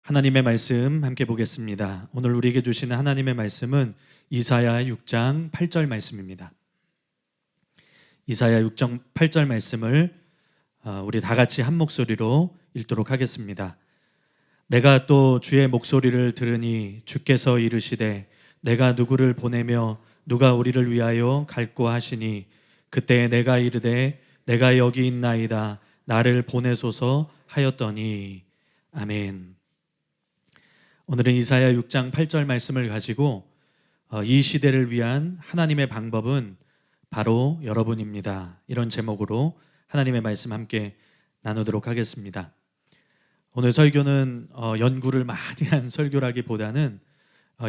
하나님의 말씀 함께 보겠습니다. 오늘 우리에게 주시는 하나님의 말씀은 이사야 6장 8절 말씀입니다. 이사야 6장 8절 말씀을 우리 다 같이 한 목소리로 읽도록 하겠습니다. 내가 또 주의 목소리를 들으니 주께서 이르시되 내가 누구를 보내며 누가 우리를 위하여 갈꼬 하시니 그때 내가 이르되 내가 여기 있나이다 나를 보내소서 하였더니 아멘. 오늘은 이사야 6장 8절 말씀을 가지고 이 시대를 위한 하나님의 방법은 바로 여러분입니다. 이런 제목으로 하나님의 말씀 함께 나누도록 하겠습니다. 오늘 설교는 연구를 많이 한 설교라기보다는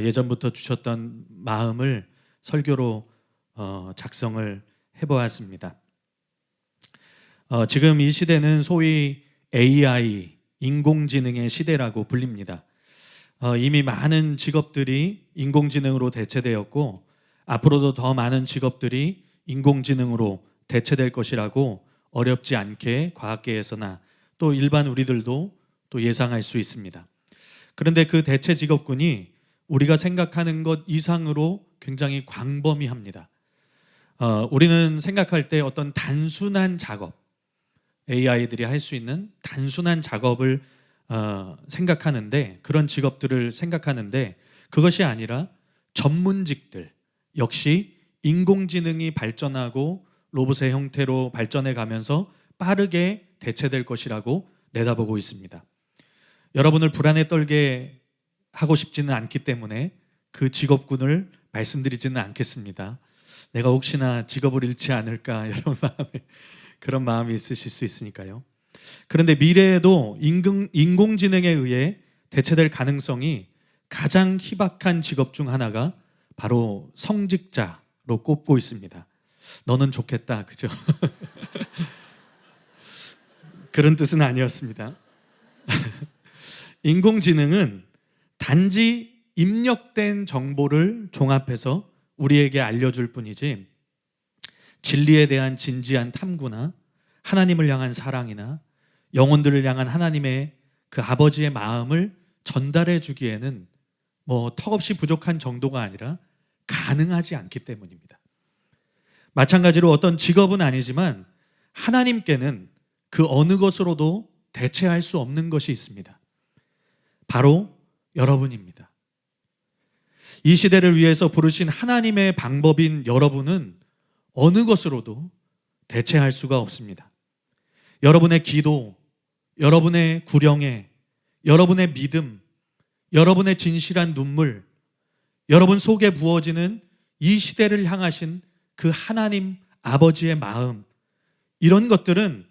예전부터 주셨던 마음을 설교로 작성을 해보았습니다. 지금 이 시대는 소위 AI, 인공지능의 시대라고 불립니다. 이미 많은 직업들이 인공지능으로 대체되었고 앞으로도 더 많은 직업들이 인공지능으로 대체될 것이라고 어렵지 않게 과학계에서나 또 일반 우리들도 또 예상할 수 있습니다. 그런데 그 대체 직업군이 우리가 생각하는 것 이상으로 굉장히 광범위합니다. 우리는 생각할 때 어떤 단순한 작업, AI들이 할 수 있는 단순한 작업을 생각하는데, 그런 직업들을 생각하는데, 그것이 아니라 전문직들 역시 인공지능이 발전하고 로봇의 형태로 발전해 가면서 빠르게 대체될 것이라고 내다보고 있습니다. 여러분을 불안에 떨게 하고 싶지는 않기 때문에 그 직업군을 말씀드리지는 않겠습니다. 내가 혹시나 직업을 잃지 않을까 그런 마음이 있으실 수 있으니까요. 그런데 미래에도 인공지능에 의해 대체될 가능성이 가장 희박한 직업 중 하나가 바로 성직자로 꼽고 있습니다. 너는 좋겠다, 그죠? 그런 뜻은 아니었습니다. 인공지능은 단지 입력된 정보를 종합해서 우리에게 알려줄 뿐이지 진리에 대한 진지한 탐구나 하나님을 향한 사랑이나 영혼들을 향한 하나님의 그 아버지의 마음을 전달해 주기에는 턱없이 부족한 정도가 아니라 가능하지 않기 때문입니다. 마찬가지로 어떤 직업은 아니지만 하나님께는 그 어느 것으로도 대체할 수 없는 것이 있습니다. 바로 여러분입니다. 이 시대를 위해서 부르신 하나님의 방법인 여러분은 어느 것으로도 대체할 수가 없습니다. 여러분의 기도, 여러분의 구령에, 여러분의 믿음, 여러분의 진실한 눈물, 여러분 속에 부어지는 이 시대를 향하신 그 하나님 아버지의 마음, 이런 것들은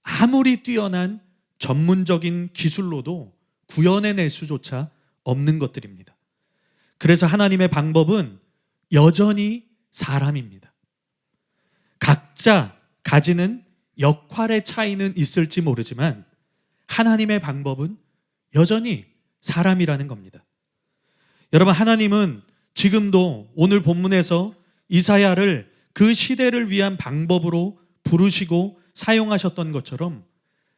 아무리 뛰어난 전문적인 기술로도 구현해낼 수조차 없는 것들입니다. 그래서 하나님의 방법은 여전히 사람입니다. 각자 가지는 역할의 차이는 있을지 모르지만 하나님의 방법은 여전히 사람이라는 겁니다. 여러분, 하나님은 지금도 오늘 본문에서 이사야를 그 시대를 위한 방법으로 부르시고 사용하셨던 것처럼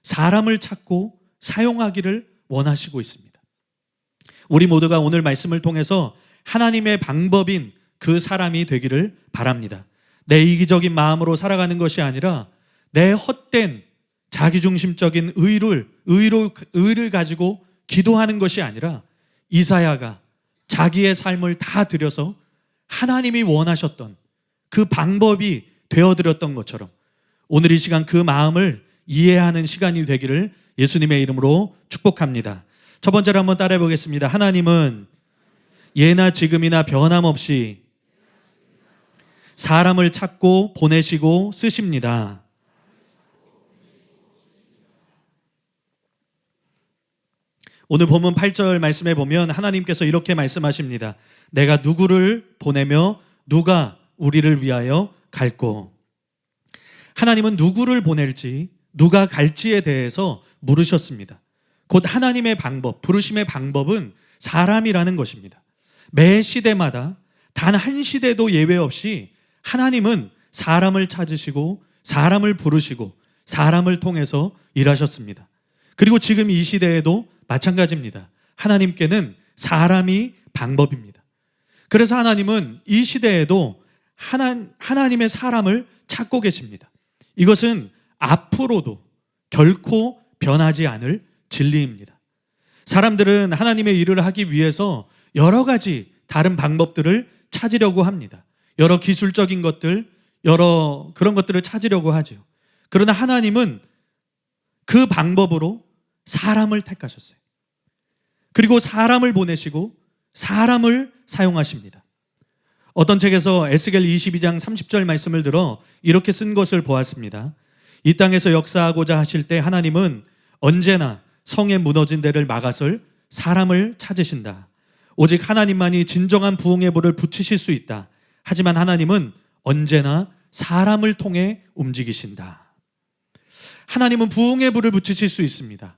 사람을 찾고 사용하기를 원하시고 있습니다. 우리 모두가 오늘 말씀을 통해서 하나님의 방법인 그 사람이 되기를 바랍니다. 내 이기적인 마음으로 살아가는 것이 아니라 내 헛된 자기중심적인 의를 가지고 기도하는 것이 아니라 이사야가 자기의 삶을 다 들여서 하나님이 원하셨던 그 방법이 되어드렸던 것처럼 오늘 이 시간 그 마음을 이해하는 시간이 되기를 예수님의 이름으로 축복합니다. 첫 번째로 한번 따라해 보겠습니다. 하나님은 예나 지금이나 변함없이 사람을 찾고 보내시고 쓰십니다. 오늘 본문 8절 말씀에 보면 하나님께서 이렇게 말씀하십니다. 내가 누구를 보내며 누가 우리를 위하여 갈꼬. 하나님은 누구를 보낼지 누가 갈지에 대해서 물으셨습니다. 곧 하나님의 방법, 부르심의 방법은 사람이라는 것입니다. 매 시대마다 단 한 시대도 예외 없이 하나님은 사람을 찾으시고 사람을 부르시고 사람을 통해서 일하셨습니다. 그리고 지금 이 시대에도 마찬가지입니다. 하나님께는 사람이 방법입니다. 그래서 하나님은 이 시대에도 하나님의 사람을 찾고 계십니다. 이것은 앞으로도 결코 변하지 않을 진리입니다. 사람들은 하나님의 일을 하기 위해서 여러 가지 다른 방법들을 찾으려고 합니다. 여러 기술적인 것들, 여러 그런 것들을 찾으려고 하죠. 그러나 하나님은 그 방법으로 사람을 택하셨어요. 그리고 사람을 보내시고 사람을 사용하십니다. 어떤 책에서 에스겔 22장 30절 말씀을 들어 이렇게 쓴 것을 보았습니다. 이 땅에서 역사하고자 하실 때 하나님은 언제나 성에 무너진 데를 막아설 사람을 찾으신다. 오직 하나님만이 진정한 부흥의 불을 붙이실 수 있다. 하지만 하나님은 언제나 사람을 통해 움직이신다. 하나님은 부흥의 불을 붙이실 수 있습니다.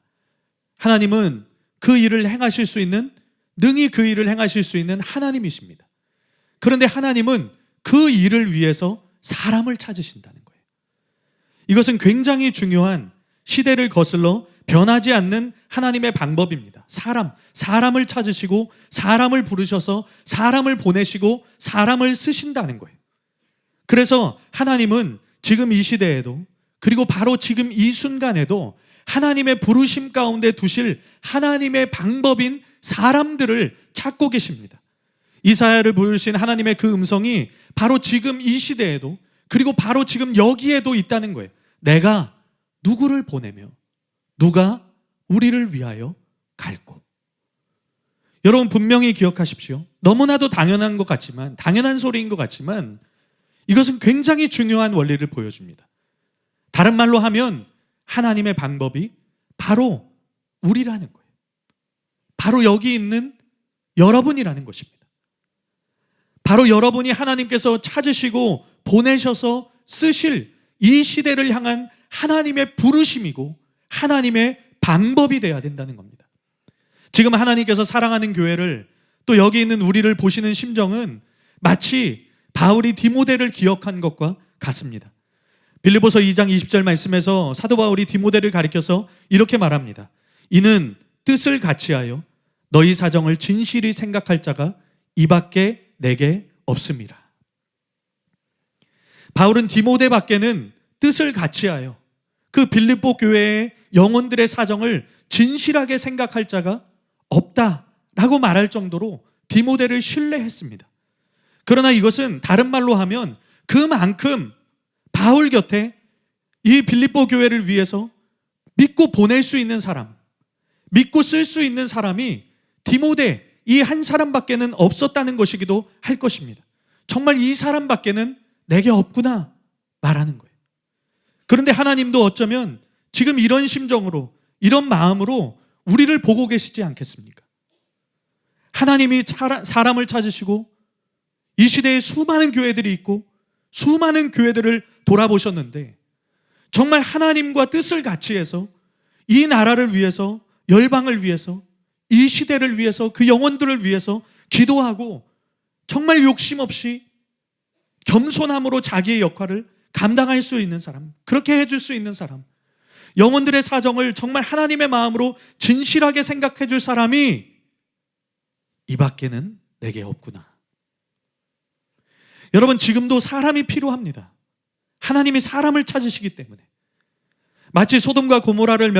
하나님은 그 일을 행하실 수 있는, 능히 그 일을 행하실 수 있는 하나님이십니다. 그런데 하나님은 그 일을 위해서 사람을 찾으신다는 거예요. 이것은 굉장히 중요한, 시대를 거슬러 변하지 않는 하나님의 방법입니다. 사람을 찾으시고 사람을 부르셔서 사람을 보내시고 사람을 쓰신다는 거예요. 그래서 하나님은 지금 이 시대에도, 그리고 바로 지금 이 순간에도 하나님의 부르심 가운데 두실 하나님의 방법인 사람들을 찾고 계십니다. 이사야를 부르신 하나님의 그 음성이 바로 지금 이 시대에도, 그리고 바로 지금 여기에도 있다는 거예요. 내가 누구를 보내며 누가 우리를 위하여 갈고. 여러분 분명히 기억하십시오. 너무나도 당연한 것 같지만, 당연한 소리인 것 같지만 이것은 굉장히 중요한 원리를 보여줍니다. 다른 말로 하면 하나님의 방법이 바로 우리라는 거예요. 바로 여기 있는 여러분이라는 것입니다. 바로 여러분이 하나님께서 찾으시고 보내셔서 쓰실 이 시대를 향한 하나님의 부르심이고 하나님의 방법이 되어야 된다는 겁니다. 지금 하나님께서 사랑하는 교회를, 또 여기 있는 우리를 보시는 심정은 마치 바울이 디모데를 기억한 것과 같습니다. 빌립보서 2장 20절 말씀에서 사도 바울이 디모데를 가리켜서 이렇게 말합니다. 이는 뜻을 같이하여 너희 사정을 진실히 생각할 자가 이밖에 내게 없음이라. 바울은 디모데 밖에는 뜻을 같이하여 그 빌립보 교회의 영혼들의 사정을 진실하게 생각할 자가 없다라고 말할 정도로 디모데를 신뢰했습니다. 그러나 이것은 다른 말로 하면 그만큼 바울 곁에 이 빌립보 교회를 위해서 믿고 보낼 수 있는 사람, 믿고 쓸 수 있는 사람이 디모데 이 한 사람밖에는 없었다는 것이기도 할 것입니다. 정말 이 사람밖에는 내게 없구나 말하는 거예요. 그런데 하나님도 어쩌면 지금 이런 심정으로, 이런 마음으로 우리를 보고 계시지 않겠습니까? 하나님이 사람을 찾으시고 이 시대에 수많은 교회들이 있고 수많은 교회들을 돌아보셨는데 정말 하나님과 뜻을 같이 해서 이 나라를 위해서, 열방을 위해서, 이 시대를 위해서, 그 영혼들을 위해서 기도하고 정말 욕심 없이 겸손함으로 자기의 역할을 감당할 수 있는 사람, 그렇게 해줄 수 있는 사람, 영혼들의 사정을 정말 하나님의 마음으로 진실하게 생각해 줄 사람이 이 밖에는 내게 없구나. 여러분 지금도 사람이 필요합니다. 하나님이 사람을 찾으시기 때문에. 마치 소돔과 고모라를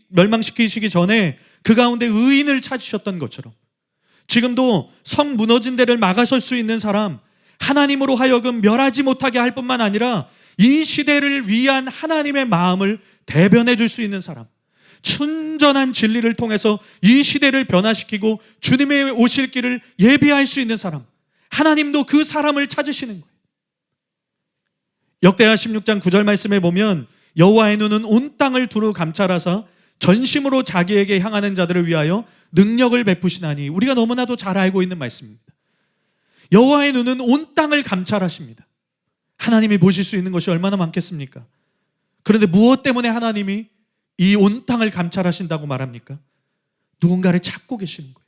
멸망시키시기 전에 그 가운데 의인을 찾으셨던 것처럼 지금도 성 무너진 데를 막아설 수 있는 사람, 하나님으로 하여금 멸하지 못하게 할 뿐만 아니라 이 시대를 위한 하나님의 마음을 대변해 줄 수 있는 사람, 순전한 진리를 통해서 이 시대를 변화시키고 주님의 오실 길을 예비할 수 있는 사람, 하나님도 그 사람을 찾으시는 거예요. 역대하 16장 9절 말씀에 보면 여호와의 눈은 온 땅을 두루 감찰하사 전심으로 자기에게 향하는 자들을 위하여 능력을 베푸시나니, 우리가 너무나도 잘 알고 있는 말씀입니다. 여호와의 눈은 온 땅을 감찰하십니다. 하나님이 보실 수 있는 것이 얼마나 많겠습니까? 그런데 무엇 때문에 하나님이 이 온 땅을 감찰하신다고 말합니까? 누군가를 찾고 계시는 거예요.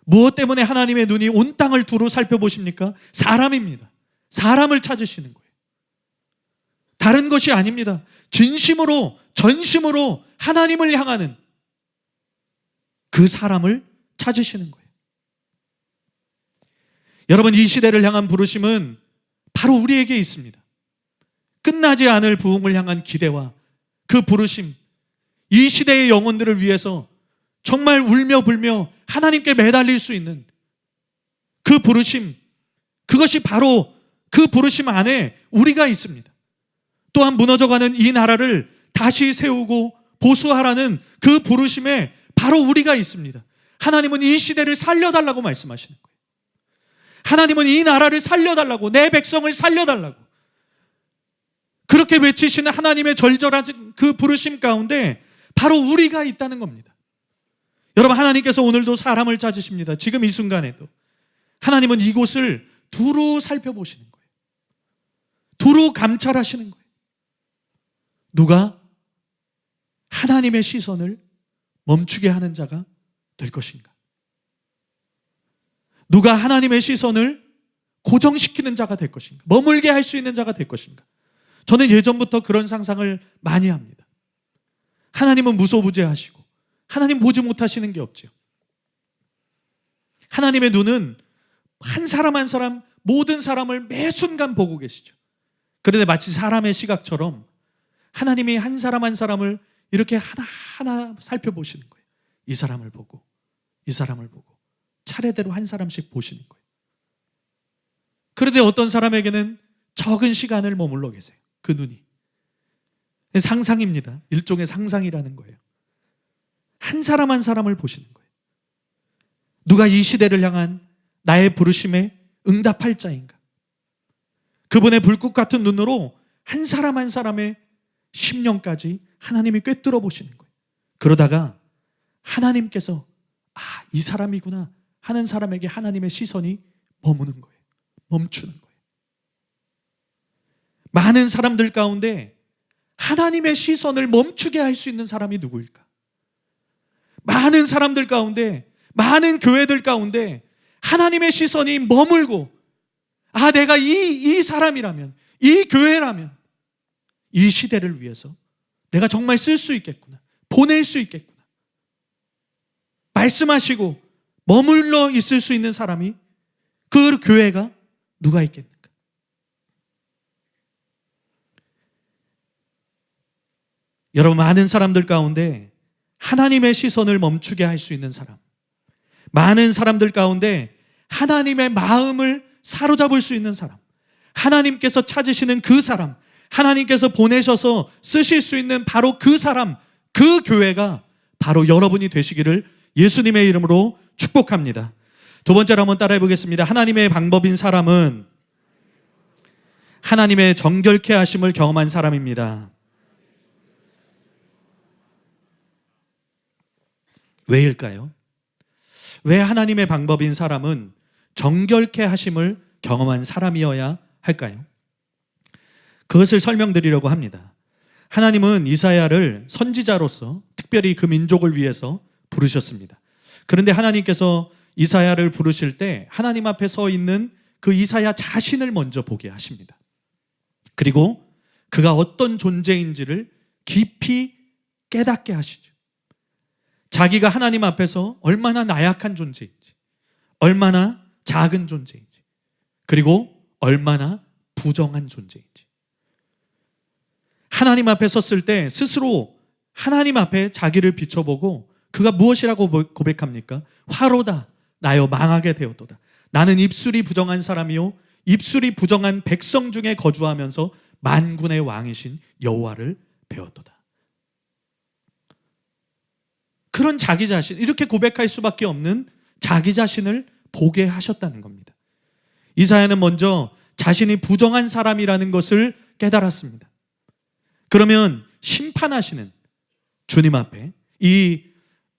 무엇 때문에 하나님의 눈이 온 땅을 두루 살펴보십니까? 사람입니다. 사람을 찾으시는 거예요. 다른 것이 아닙니다. 진심으로, 전심으로 하나님을 향하는, 그 사람을 찾으시는 거예요. 여러분, 이 시대를 향한 부르심은 바로 우리에게 있습니다. 끝나지 않을 부흥을 향한 기대와 그 부르심, 이 시대의 영혼들을 위해서 정말 울며 불며 하나님께 매달릴 수 있는 그 부르심, 그것이 바로 그 부르심 안에 우리가 있습니다. 또한 무너져가는 이 나라를 다시 세우고 보수하라는 그 부르심에 바로 우리가 있습니다. 하나님은 이 시대를 살려달라고 말씀하시는 거예요. 하나님은 이 나라를 살려달라고, 내 백성을 살려달라고 그렇게 외치시는 하나님의 절절한 그 부르심 가운데 바로 우리가 있다는 겁니다. 여러분, 하나님께서 오늘도 사람을 찾으십니다. 지금 이 순간에도 하나님은 이곳을 두루 살펴보시는 거예요. 두루 감찰하시는 거예요. 누가 하나님의 시선을 멈추게 하는 자가 될 것인가? 누가 하나님의 시선을 고정시키는 자가 될 것인가? 머물게 할 수 있는 자가 될 것인가? 저는 예전부터 그런 상상을 많이 합니다. 하나님은 무소부재하시고 하나님 보지 못하시는 게 없죠. 하나님의 눈은 한 사람 한 사람, 모든 사람을 매 순간 보고 계시죠. 그런데 마치 사람의 시각처럼 하나님이 한 사람 한 사람을 이렇게 하나하나 살펴보시는 거예요. 이 사람을 보고 이 사람을 보고 차례대로 한 사람씩 보시는 거예요. 그런데 어떤 사람에게는 적은 시간을 머물러 계세요. 그 눈이. 상상입니다. 일종의 상상이라는 거예요. 한 사람 한 사람을 보시는 거예요. 누가 이 시대를 향한 나의 부르심에 응답할 자인가? 그분의 불꽃 같은 눈으로 한 사람 한 사람의 심령까지 하나님이 꿰뚫어 보시는 거예요. 그러다가 하나님께서 이 사람이구나 하는 사람에게 하나님의 시선이 머무는 거예요. 멈추는 거예요. 많은 사람들 가운데 하나님의 시선을 멈추게 할 수 있는 사람이 누구일까? 많은 사람들 가운데, 많은 교회들 가운데 하나님의 시선이 머물고 내가 이 사람이라면, 이 교회라면 이 시대를 위해서 내가 정말 쓸 수 있겠구나, 보낼 수 있겠구나 말씀하시고 머물러 있을 수 있는 사람이, 그 교회가 누가 있겠는가? 여러분, 많은 사람들 가운데 하나님의 시선을 멈추게 할 수 있는 사람, 많은 사람들 가운데 하나님의 마음을 사로잡을 수 있는 사람, 하나님께서 찾으시는 그 사람, 하나님께서 보내셔서 쓰실 수 있는 바로 그 사람, 그 교회가 바로 여러분이 되시기를 예수님의 이름으로 축복합니다. 두 번째로 한번 따라해 보겠습니다. 하나님의 방법인 사람은 하나님의 정결케 하심을 경험한 사람입니다. 왜일까요? 왜 하나님의 방법인 사람은 정결케 하심을 경험한 사람이어야 할까요? 그것을 설명드리려고 합니다. 하나님은 이사야를 선지자로서 특별히 그 민족을 위해서 부르셨습니다. 그런데 하나님께서 이사야를 부르실 때 하나님 앞에 서 있는 그 이사야 자신을 먼저 보게 하십니다. 그리고 그가 어떤 존재인지를 깊이 깨닫게 하시죠. 자기가 하나님 앞에서 얼마나 나약한 존재인지, 얼마나 작은 존재인지, 그리고 얼마나 부정한 존재인지. 하나님 앞에 섰을 때 스스로 하나님 앞에 자기를 비춰보고 그가 무엇이라고 고백합니까? 화로다, 나여 망하게 되었도다. 나는 입술이 부정한 사람이요 입술이 부정한 백성 중에 거주하면서 만군의 왕이신 여호와를 배웠도다. 그런 자기 자신, 이렇게 고백할 수밖에 없는 자기 자신을 보게 하셨다는 겁니다. 이사야는 먼저 자신이 부정한 사람이라는 것을 깨달았습니다. 그러면 심판하시는 주님 앞에 이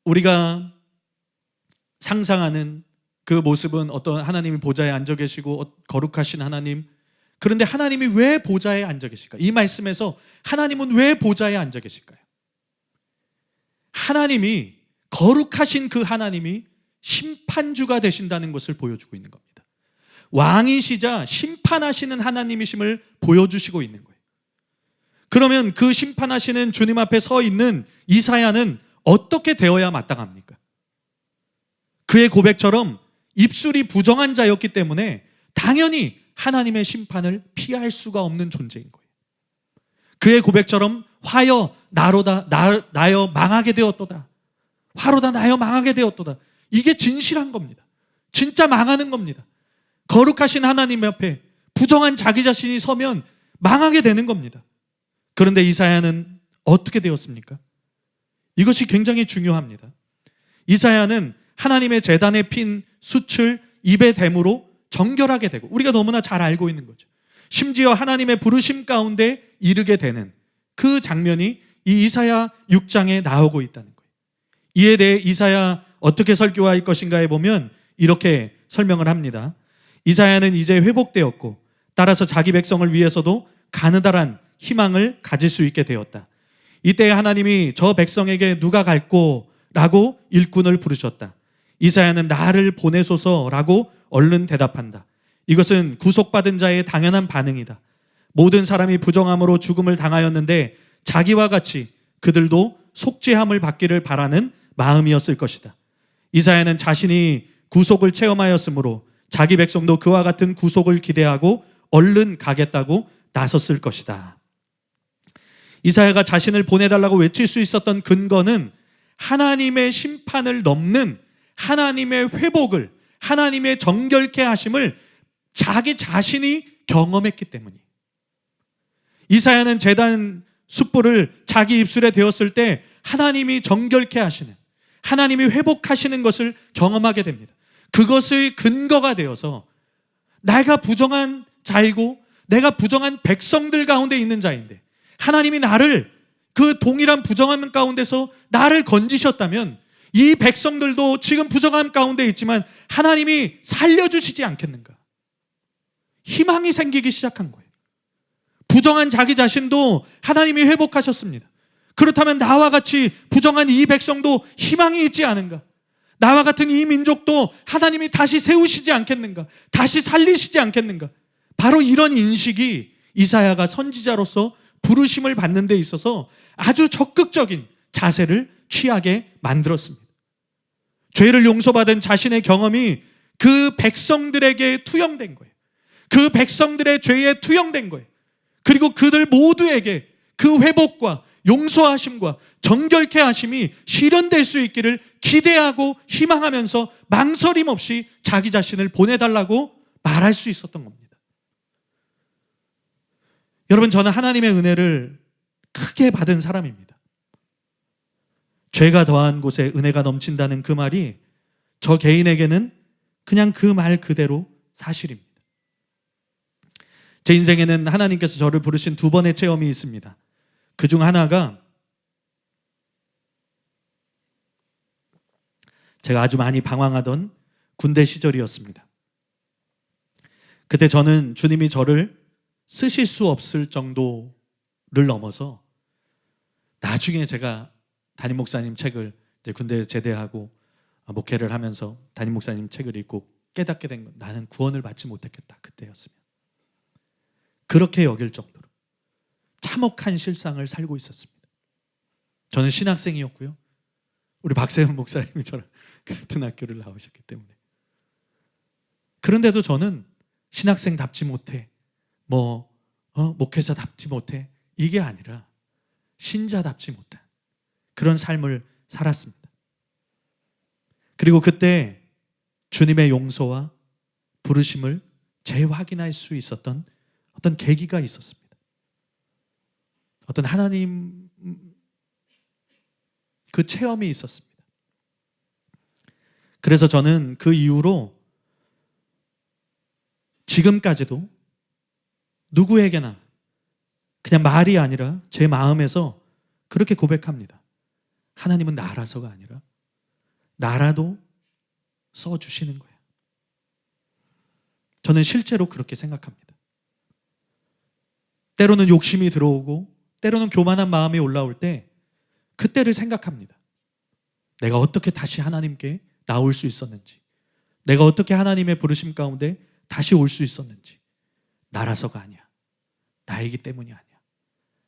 우리가 상상하는 그 모습은 어떤 하나님이 보좌에 앉아 계시고 거룩하신 하나님, 그런데 하나님이 왜 보좌에 앉아 계실까? 이 말씀에서 하나님은 왜 보좌에 앉아 계실까요? 하나님이, 거룩하신 그 하나님이 심판주가 되신다는 것을 보여주고 있는 겁니다. 왕이시자 심판하시는 하나님이심을 보여주시고 있는 거예요. 그러면 그 심판하시는 주님 앞에 서 있는 이사야는 어떻게 되어야 마땅합니까? 그의 고백처럼 입술이 부정한 자였기 때문에 당연히 하나님의 심판을 피할 수가 없는 존재인 거예요. 그의 고백처럼 화여 나로다 나여 망하게 되었도다. 화로다 나여 망하게 되었도다. 이게 진실한 겁니다. 진짜 망하는 겁니다. 거룩하신 하나님 앞에 부정한 자기 자신이 서면 망하게 되는 겁니다. 그런데 이사야는 어떻게 되었습니까? 이것이 굉장히 중요합니다. 이사야는 하나님의 제단에 핀 숯을 입에 댐으로 정결하게 되고, 우리가 너무나 잘 알고 있는 거죠. 심지어 하나님의 부르심 가운데 이르게 되는 그 장면이 이 이사야 6장에 나오고 있다는 거예요. 이에 대해 이사야 어떻게 설교할 것인가에 보면 이렇게 설명을 합니다. 이사야는 이제 회복되었고 따라서 자기 백성을 위해서도 가느다란 희망을 가질 수 있게 되었다. 이때 하나님이 저 백성에게 누가 갈꼬? 라고 일꾼을 부르셨다. 이사야는 나를 보내소서라고 얼른 대답한다. 이것은 구속받은 자의 당연한 반응이다. 모든 사람이 부정함으로 죽음을 당하였는데 자기와 같이 그들도 속죄함을 받기를 바라는 마음이었을 것이다. 이사야는 자신이 구속을 체험하였으므로 자기 백성도 그와 같은 구속을 기대하고 얼른 가겠다고 나섰을 것이다. 이사야가 자신을 보내달라고 외칠 수 있었던 근거는 하나님의 심판을 넘는 하나님의 회복을, 하나님의 정결케 하심을 자기 자신이 경험했기 때문이에요. 이사야는 제단 숯불을 자기 입술에 대었을 때 하나님이 정결케 하시는, 하나님이 회복하시는 것을 경험하게 됩니다. 그것의 근거가 되어서 내가 부정한 자이고 내가 부정한 백성들 가운데 있는 자인데 하나님이 나를 그 동일한 부정함 가운데서 나를 건지셨다면 이 백성들도 지금 부정함 가운데 있지만 하나님이 살려주시지 않겠는가? 희망이 생기기 시작한 거예요. 부정한 자기 자신도 하나님이 회복하셨습니다. 그렇다면 나와 같이 부정한 이 백성도 희망이 있지 않은가? 나와 같은 이 민족도 하나님이 다시 세우시지 않겠는가? 다시 살리시지 않겠는가? 바로 이런 인식이 이사야가 선지자로서 부르심을 받는 데 있어서 아주 적극적인 자세를 취하게 만들었습니다. 죄를 용서받은 자신의 경험이 그 백성들에게 투영된 거예요. 그 백성들의 죄에 투영된 거예요. 그리고 그들 모두에게 그 회복과 용서하심과 정결케 하심이 실현될 수 있기를 기대하고 희망하면서 망설임 없이 자기 자신을 보내달라고 말할 수 있었던 겁니다. 여러분, 저는 하나님의 은혜를 크게 받은 사람입니다. 죄가 더한 곳에 은혜가 넘친다는 그 말이 저 개인에게는 그냥 그 말 그대로 사실입니다. 제 인생에는 하나님께서 저를 부르신 두 번의 체험이 있습니다. 그중 하나가 제가 아주 많이 방황하던 군대 시절이었습니다. 그때 저는 주님이 저를 쓰실 수 없을 정도를 넘어서 나중에 제가 담임 목사님 책을 군대 제대하고 목회를 하면서 담임 목사님 책을 읽고 깨닫게 된 건 나는 구원을 받지 못했겠다. 그때였으면. 그렇게 여길 정도로 참혹한 실상을 살고 있었습니다. 저는 신학생이었고요. 우리 박세훈 목사님이 저랑 같은 학교를 나오셨기 때문에. 그런데도 저는 신학생답지 못해, 목회자답지 못해, 이게 아니라 신자답지 못한 그런 삶을 살았습니다. 그리고 그때 주님의 용서와 부르심을 재확인할 수 있었던 어떤 계기가 있었습니다. 어떤 하나님 그 체험이 있었습니다. 그래서 저는 그 이후로 지금까지도 누구에게나 그냥 말이 아니라 제 마음에서 그렇게 고백합니다. 하나님은 나라서가 아니라 나라도 써주시는 거예요. 저는 실제로 그렇게 생각합니다. 때로는 욕심이 들어오고 때로는 교만한 마음이 올라올 때 그때를 생각합니다. 내가 어떻게 다시 하나님께 나올 수 있었는지, 내가 어떻게 하나님의 부르심 가운데 다시 올 수 있었는지. 나라서가 아니야. 나이기 때문이 아니야.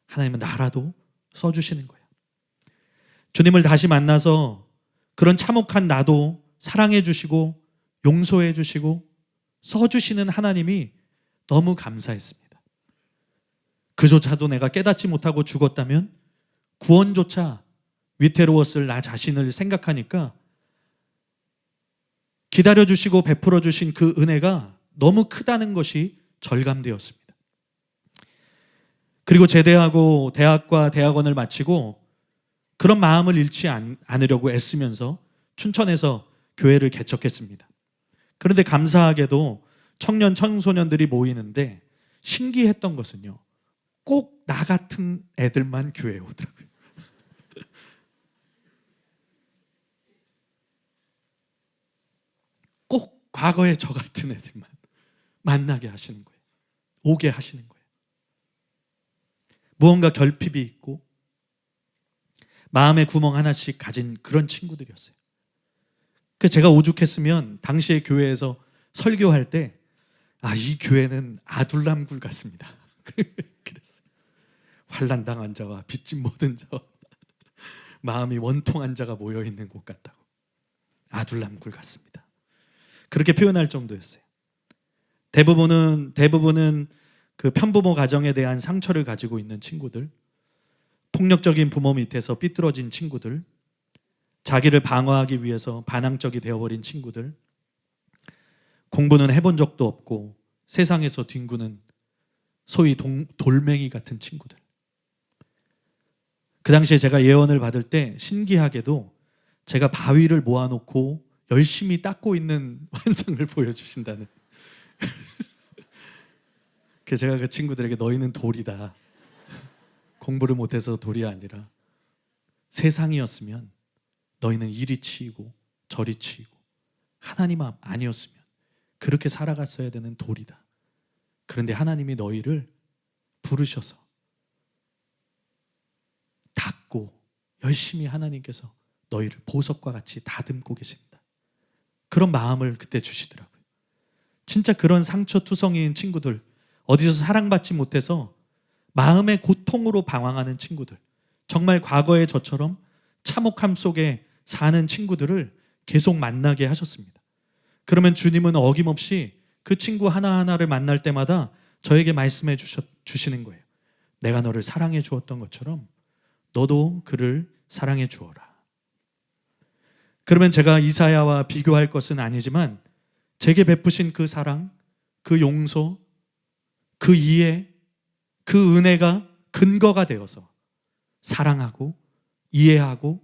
하나님은 나라도 써주시는 거야. 주님을 다시 만나서 그런 참혹한 나도 사랑해 주시고 용서해 주시고 써주시는 하나님이 너무 감사했습니다. 그조차도 내가 깨닫지 못하고 죽었다면 구원조차 위태로웠을 나 자신을 생각하니까 기다려주시고 베풀어 주신 그 은혜가 너무 크다는 것이 절감되었습니다. 그리고 제대하고 대학과 대학원을 마치고 그런 마음을 잃지 않으려고 애쓰면서 춘천에서 교회를 개척했습니다. 그런데 감사하게도 청년 청소년들이 모이는데 신기했던 것은요, 꼭 나 같은 애들만 교회에 오더라고요. 꼭 과거에 저 같은 애들만 만나게 하시는 거예요. 오게 하시는 거예요. 무언가 결핍이 있고 마음의 구멍 하나씩 가진 그런 친구들이었어요. 그래서 제가 오죽했으면 당시에 교회에서 설교할 때 이 교회는 아둘람굴 같습니다. 그랬어요. 환난당한 자와 빚진 모든 자와 마음이 원통한 자가 모여있는 곳 같다고. 아둘람굴 같습니다. 그렇게 표현할 정도였어요. 대부분은 그 편부모 가정에 대한 상처를 가지고 있는 친구들, 폭력적인 부모 밑에서 삐뚤어진 친구들, 자기를 방어하기 위해서 반항적이 되어버린 친구들, 공부는 해본 적도 없고 세상에서 뒹구는 소위 돌멩이 같은 친구들. 그 당시에 제가 예언을 받을 때 신기하게도 제가 바위를 모아놓고 열심히 닦고 있는 환상을 보여주신다는. 그래서 제가 그 친구들에게 너희는 돌이다. 공부를 못해서 돌이 아니라 세상이었으면 너희는 이리 치이고 저리 치이고 하나님 아니었으면 그렇게 살아갔어야 되는 돌이다. 그런데 하나님이 너희를 부르셔서 닦고 열심히 하나님께서 너희를 보석과 같이 다듬고 계신다. 그런 마음을 그때 주시더라고요. 진짜 그런 상처투성이인 친구들, 어디서 사랑받지 못해서 마음의 고통으로 방황하는 친구들, 정말 과거의 저처럼 참혹함 속에 사는 친구들을 계속 만나게 하셨습니다. 그러면 주님은 어김없이 그 친구 하나하나를 만날 때마다 저에게 말씀해 주시는 거예요. 내가 너를 사랑해 주었던 것처럼 너도 그를 사랑해 주어라. 그러면 제가 이사야와 비교할 것은 아니지만 제게 베푸신 그 사랑, 그 용서, 그 이해, 그 은혜가 근거가 되어서 사랑하고 이해하고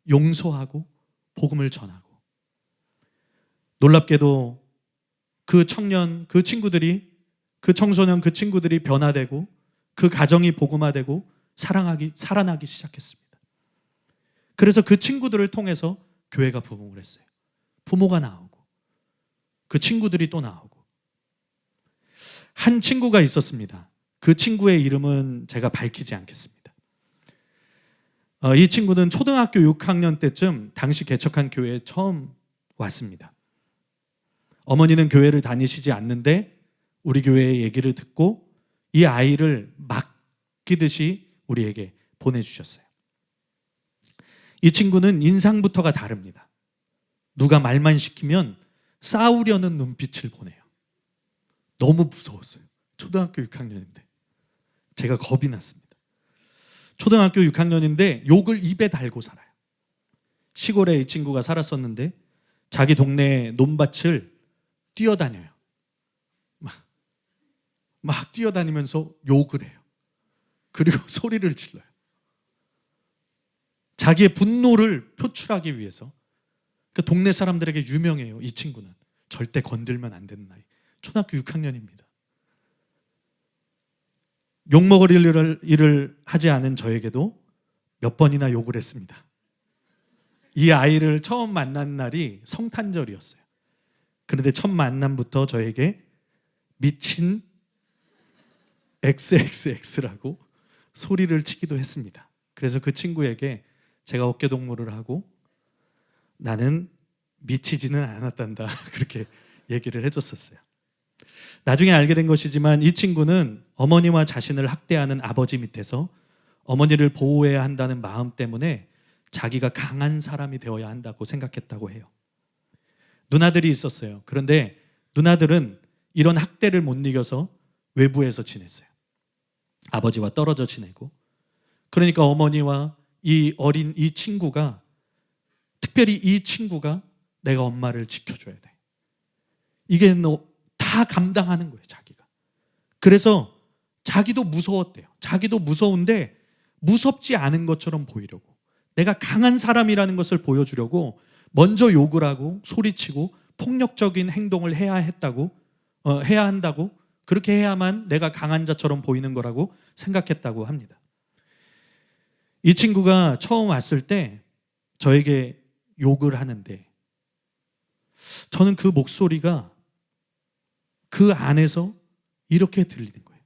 용서하고 복음을 전하고, 놀랍게도 그 청년, 그 친구들이, 그 청소년, 그 친구들이 변화되고 그 가정이 복음화되고 살아나기 시작했습니다. 그래서 그 친구들을 통해서 교회가 부흥을 했어요. 부모가 나오고 그 친구들이 또 나오고. 한 친구가 있었습니다. 그 친구의 이름은 제가 밝히지 않겠습니다. 이 친구는 초등학교 6학년 때쯤 당시 개척한 교회에 처음 왔습니다. 어머니는 교회를 다니시지 않는데 우리 교회의 얘기를 듣고 이 아이를 맡기듯이 우리에게 보내주셨어요. 이 친구는 인상부터가 다릅니다. 누가 말만 시키면 싸우려는 눈빛을 보내요. 너무 무서웠어요. 초등학교 6학년인데 제가 겁이 났습니다. 초등학교 6학년인데 욕을 입에 달고 살아요. 시골에 이 친구가 살았었는데 자기 동네 논밭을 뛰어다녀요. 막 뛰어다니면서 욕을 해요. 그리고 소리를 질러요. 자기의 분노를 표출하기 위해서. 그 동네 사람들에게 유명해요. 이 친구는 절대 건들면 안 되는 나이. 초등학교 6학년입니다. 욕먹을 일을 하지 않은 저에게도 몇 번이나 욕을 했습니다. 이 아이를 처음 만난 날이 성탄절이었어요. 그런데 첫 만남부터 저에게 미친 XXX라고 소리를 치기도 했습니다. 그래서 그 친구에게 제가 어깨동무를 하고 나는 미치지는 않았단다 그렇게 얘기를 해줬었어요. 나중에 알게 된 것이지만 이 친구는 어머니와 자신을 학대하는 아버지 밑에서 어머니를 보호해야 한다는 마음 때문에 자기가 강한 사람이 되어야 한다고 생각했다고 해요. 누나들이 있었어요. 그런데 누나들은 이런 학대를 못 이겨서 외부에서 지냈어요. 아버지와 떨어져 지내고. 그러니까 어머니와 이 어린 이 친구가, 특별히 이 친구가 내가 엄마를 지켜줘야 돼. 이게 다 감당하는 거예요, 자기가. 그래서 자기도 무서웠대요. 자기도 무서운데 무섭지 않은 것처럼 보이려고, 내가 강한 사람이라는 것을 보여주려고 먼저 욕을 하고 소리치고 폭력적인 행동을 해야 한다고, 그렇게 해야만 내가 강한 자처럼 보이는 거라고 생각했다고 합니다. 이 친구가 처음 왔을 때 저에게 욕을 하는데 저는 그 목소리가 그 안에서 이렇게 들리는 거예요.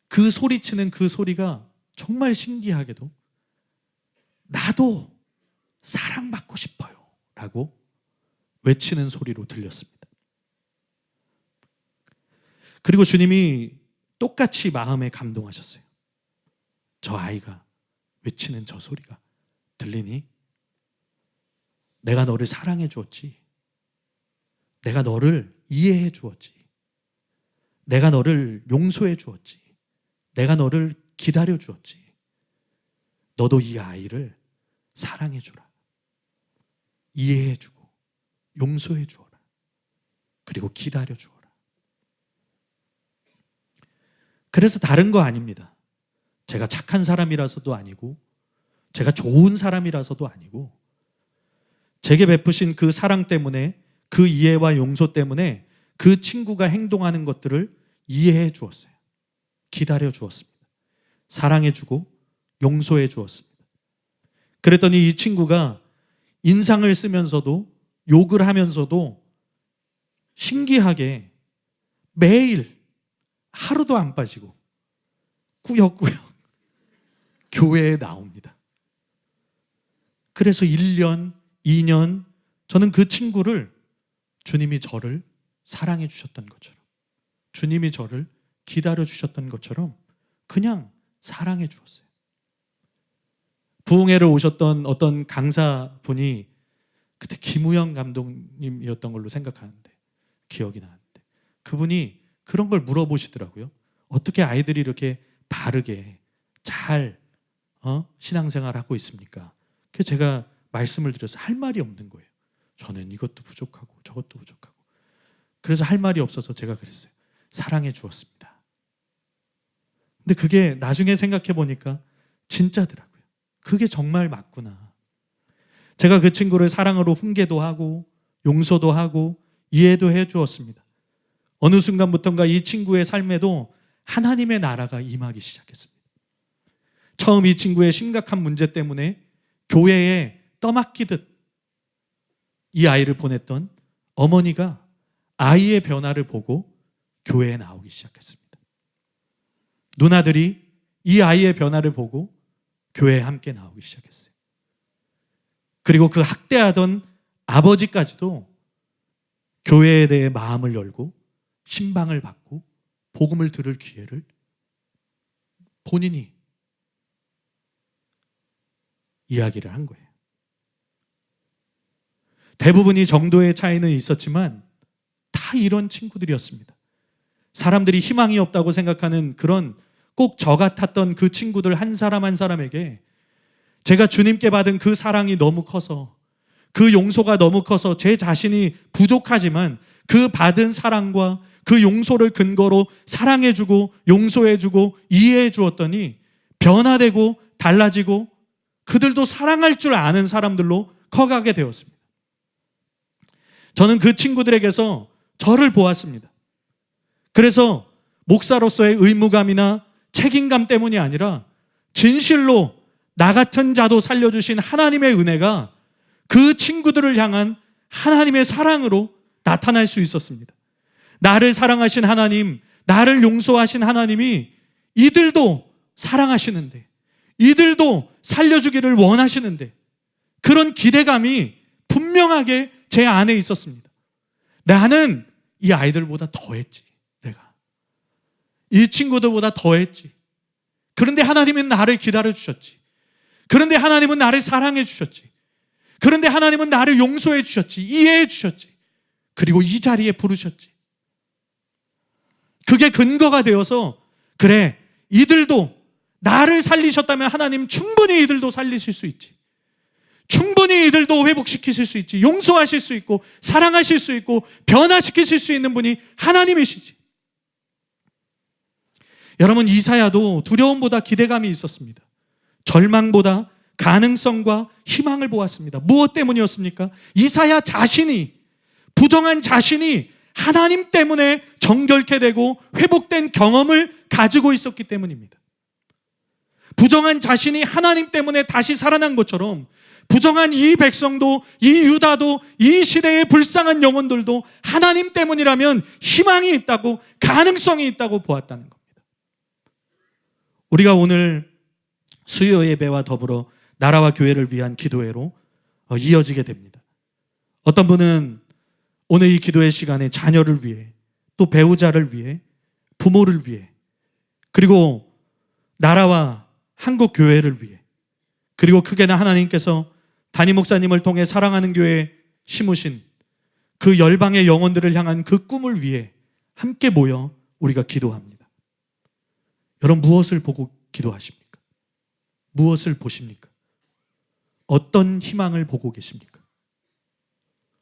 그 소리치는 그 소리가 정말 신기하게도 나도 사랑받고 싶어요 라고 외치는 소리로 들렸습니다. 그리고 주님이 똑같이 마음에 감동하셨어요. 저 아이가 외치는 저 소리가 들리니? 내가 너를 사랑해 주었지. 내가 너를 이해해 주었지. 내가 너를 용서해 주었지. 내가 너를 기다려 주었지. 너도 이 아이를 사랑해 주라. 이해해 주고 용서해 주어라. 그리고 기다려 주어라. 그래서 다른 거 아닙니다. 제가 착한 사람이라서도 아니고, 제가 좋은 사람이라서도 아니고, 제게 베푸신 그 사랑 때문에, 그 이해와 용서 때문에 그 친구가 행동하는 것들을 이해해 주었어요. 기다려 주었습니다. 사랑해 주고 용서해 주었습니다. 그랬더니 이 친구가 인상을 쓰면서도 욕을 하면서도 신기하게 매일 하루도 안 빠지고 꾸역꾸역 교회에 나옵니다. 그래서 1년, 2년 저는 그 친구를 주님이 저를 사랑해 주셨던 것처럼, 주님이 저를 기다려 주셨던 것처럼 그냥 사랑해 주었어요. 부흥회를 오셨던 어떤 강사분이 그때 김우영 감독님이었던 걸로 생각하는데, 기억이 나는데, 그분이 그런 걸 물어보시더라고요. 어떻게 아이들이 이렇게 바르게 잘 신앙생활을 하고 있습니까? 그래서 제가 말씀을 드려서 할 말이 없는 거예요. 저는 이것도 부족하고 저것도 부족하고. 그래서 할 말이 없어서 제가 그랬어요. 사랑해 주었습니다. 근데 그게 나중에 생각해 보니까 진짜더라고요. 그게 정말 맞구나. 제가 그 친구를 사랑으로 훈계도 하고 용서도 하고 이해도 해 주었습니다. 어느 순간부터인가 이 친구의 삶에도 하나님의 나라가 임하기 시작했습니다. 처음 이 친구의 심각한 문제 때문에 교회에 떠맡기듯 이 아이를 보냈던 어머니가 아이의 변화를 보고 교회에 나오기 시작했습니다. 누나들이 이 아이의 변화를 보고 교회에 함께 나오기 시작했어요. 그리고 그 학대하던 아버지까지도 교회에 대해 마음을 열고 신방을 받고 복음을 들을 기회를 본인이 이야기를 한 거예요. 대부분이 정도의 차이는 있었지만 다 이런 친구들이었습니다. 사람들이 희망이 없다고 생각하는 그런 꼭 저 같았던 그 친구들 한 사람 한 사람에게 제가 주님께 받은 그 사랑이 너무 커서, 그 용서가 너무 커서 제 자신이 부족하지만 그 받은 사랑과 그 용서를 근거로 사랑해주고 용서해주고 이해해 주었더니 변화되고 달라지고 그들도 사랑할 줄 아는 사람들로 커가게 되었습니다. 저는 그 친구들에게서 저를 보았습니다. 그래서 목사로서의 의무감이나 책임감 때문이 아니라 진실로 나 같은 자도 살려주신 하나님의 은혜가 그 친구들을 향한 하나님의 사랑으로 나타날 수 있었습니다. 나를 사랑하신 하나님, 나를 용서하신 하나님이 이들도 사랑하시는데, 이들도 살려주기를 원하시는데, 그런 기대감이 분명하게 제 안에 있었습니다. 나는 이 아이들보다 더했지. 내가 이 친구들보다 더했지. 그런데 하나님은 나를 기다려 주셨지. 그런데 하나님은 나를 사랑해 주셨지. 그런데 하나님은 나를 용서해 주셨지, 이해해 주셨지. 그리고 이 자리에 부르셨지. 그게 근거가 되어서 그래, 이들도 나를 살리셨다면 하나님 충분히 이들도 살리실 수 있지. 충분히 이들도 회복시키실 수 있지. 용서하실 수 있고 사랑하실 수 있고 변화시키실 수 있는 분이 하나님이시지. 여러분, 이사야도 두려움보다 기대감이 있었습니다. 절망보다 가능성과 희망을 보았습니다. 무엇 때문이었습니까? 이사야 자신이, 부정한 자신이 하나님 때문에 정결케 되고 회복된 경험을 가지고 있었기 때문입니다. 부정한 자신이 하나님 때문에 다시 살아난 것처럼 부정한 이 백성도, 이 유다도, 이 시대의 불쌍한 영혼들도 하나님 때문이라면 희망이 있다고, 가능성이 있다고 보았다는 겁니다. 우리가 오늘 수요 예배와 더불어 나라와 교회를 위한 기도회로 이어지게 됩니다. 어떤 분은 오늘 이 기도회 시간에 자녀를 위해, 또 배우자를 위해, 부모를 위해, 그리고 나라와 한국 교회를 위해, 그리고 크게나 하나님께서 담임 목사님을 통해 사랑하는 교회에 심으신 그 열방의 영혼들을 향한 그 꿈을 위해 함께 모여 우리가 기도합니다. 여러분, 무엇을 보고 기도하십니까? 무엇을 보십니까? 어떤 희망을 보고 계십니까?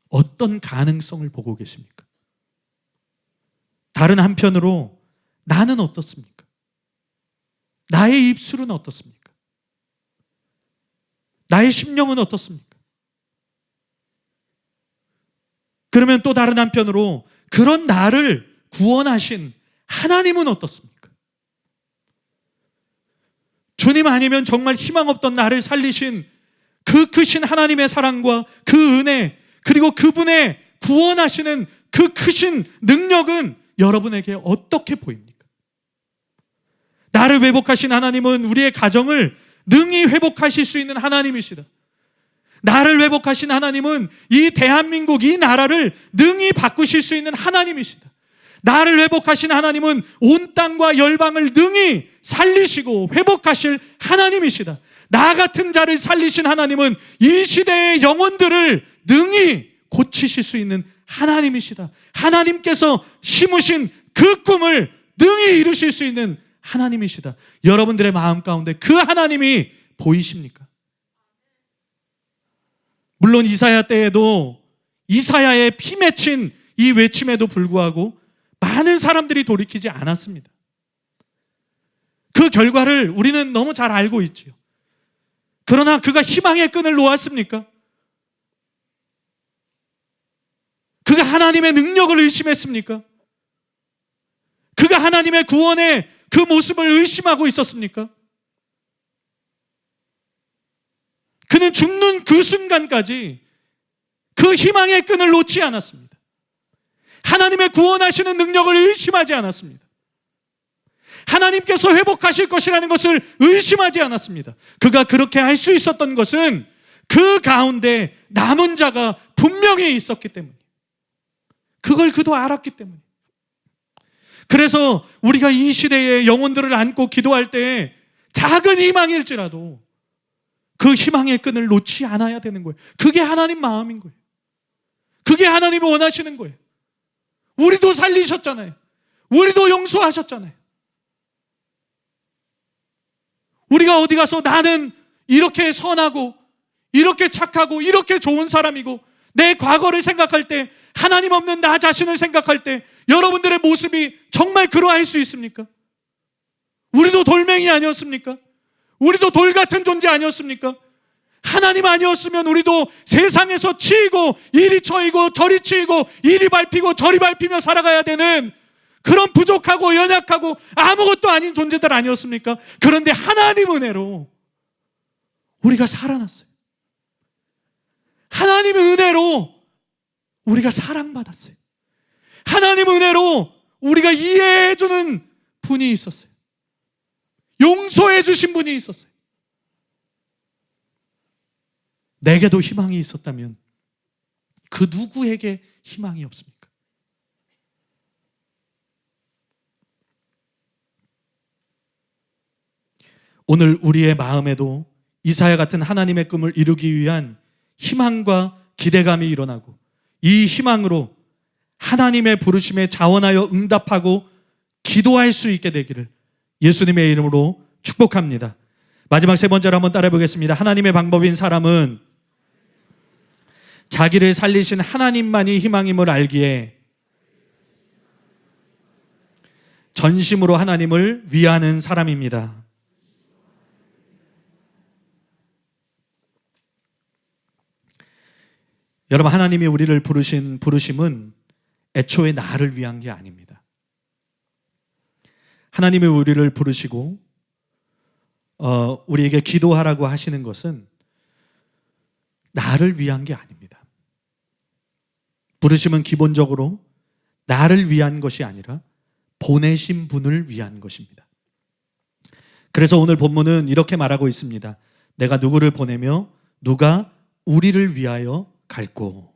어떤 가능성을 보고 계십니까? 다른 한편으로 나는 어떻습니까? 나의 입술은 어떻습니까? 나의 심령은 어떻습니까? 그러면 또 다른 한편으로 그런 나를 구원하신 하나님은 어떻습니까? 주님 아니면 정말 희망 없던 나를 살리신 그 크신 하나님의 사랑과 그 은혜, 그리고 그분의 구원하시는 그 크신 능력은 여러분에게 어떻게 보입니까? 나를 회복하신 하나님은 우리의 가정을 능히 회복하실 수 있는 하나님이시다. 나를 회복하신 하나님은 이 대한민국, 이 나라를 능히 바꾸실 수 있는 하나님이시다. 나를 회복하신 하나님은 온 땅과 열방을 능히 살리시고 회복하실 하나님이시다. 나 같은 자를 살리신 하나님은 이 시대의 영혼들을 능히 고치실 수 있는 하나님이시다. 하나님께서 심으신 그 꿈을 능히 이루실 수 있는 하나님이시다. 여러분들의 마음 가운데 그 하나님이 보이십니까? 물론 이사야 때에도 이사야의 피 맺힌 이 외침에도 불구하고 많은 사람들이 돌이키지 않았습니다. 그 결과를 우리는 너무 잘 알고 있지요. 그러나 그가 희망의 끈을 놓았습니까? 그가 하나님의 능력을 의심했습니까? 그가 하나님의 구원의 그 모습을 의심하고 있었습니까? 그는 죽는 그 순간까지 그 희망의 끈을 놓지 않았습니다. 하나님의 구원하시는 능력을 의심하지 않았습니다. 하나님께서 회복하실 것이라는 것을 의심하지 않았습니다. 그가 그렇게 할 수 있었던 것은 그 가운데 남은 자가 분명히 있었기 때문이에요. 그걸 그도 알았기 때문이에요. 그래서 우리가 이 시대의 영혼들을 안고 기도할 때 작은 희망일지라도 그 희망의 끈을 놓지 않아야 되는 거예요. 그게 하나님 마음인 거예요. 그게 하나님이 원하시는 거예요. 우리도 살리셨잖아요. 우리도 용서하셨잖아요. 우리가 어디 가서 나는 이렇게 선하고 이렇게 착하고 이렇게 좋은 사람이고 내 과거를 생각할 때, 하나님 없는 나 자신을 생각할 때 여러분들의 모습이 정말 그러할 수 있습니까? 우리도 돌멩이 아니었습니까? 우리도 돌 같은 존재 아니었습니까? 하나님 아니었으면 우리도 세상에서 치이고 이리 쳐이고 저리 치이고 이리 밟히고 저리 밟히며 살아가야 되는 그런 부족하고 연약하고 아무것도 아닌 존재들 아니었습니까? 그런데 하나님 은혜로 우리가 살아났어요. 하나님의 은혜로 우리가 사랑받았어요. 하나님 은혜로 우리가 이해해주는 분이 있었어요. 용서해주신 분이 있었어요. 내게도 희망이 있었다면 그 누구에게 희망이 없습니까? 오늘 우리의 마음에도 이사야 같은 하나님의 꿈을 이루기 위한 희망과 기대감이 일어나고 이 희망으로 하나님의 부르심에 자원하여 응답하고 기도할 수 있게 되기를 예수님의 이름으로 축복합니다. 마지막 세 번째로 한번 따라해 보겠습니다. 하나님의 방법인 사람은 자기를 살리신 하나님만이 희망임을 알기에 전심으로 하나님을 위하는 사람입니다. 여러분, 하나님이 우리를 부르신 부르심은 애초에 나를 위한 게 아닙니다. 하나님이 우리를 부르시고 우리에게 기도하라고 하시는 것은 나를 위한 게 아닙니다. 부르심은 기본적으로 나를 위한 것이 아니라 보내신 분을 위한 것입니다. 그래서 오늘 본문은 이렇게 말하고 있습니다. 내가 누구를 보내며 누가 우리를 위하여 갈고.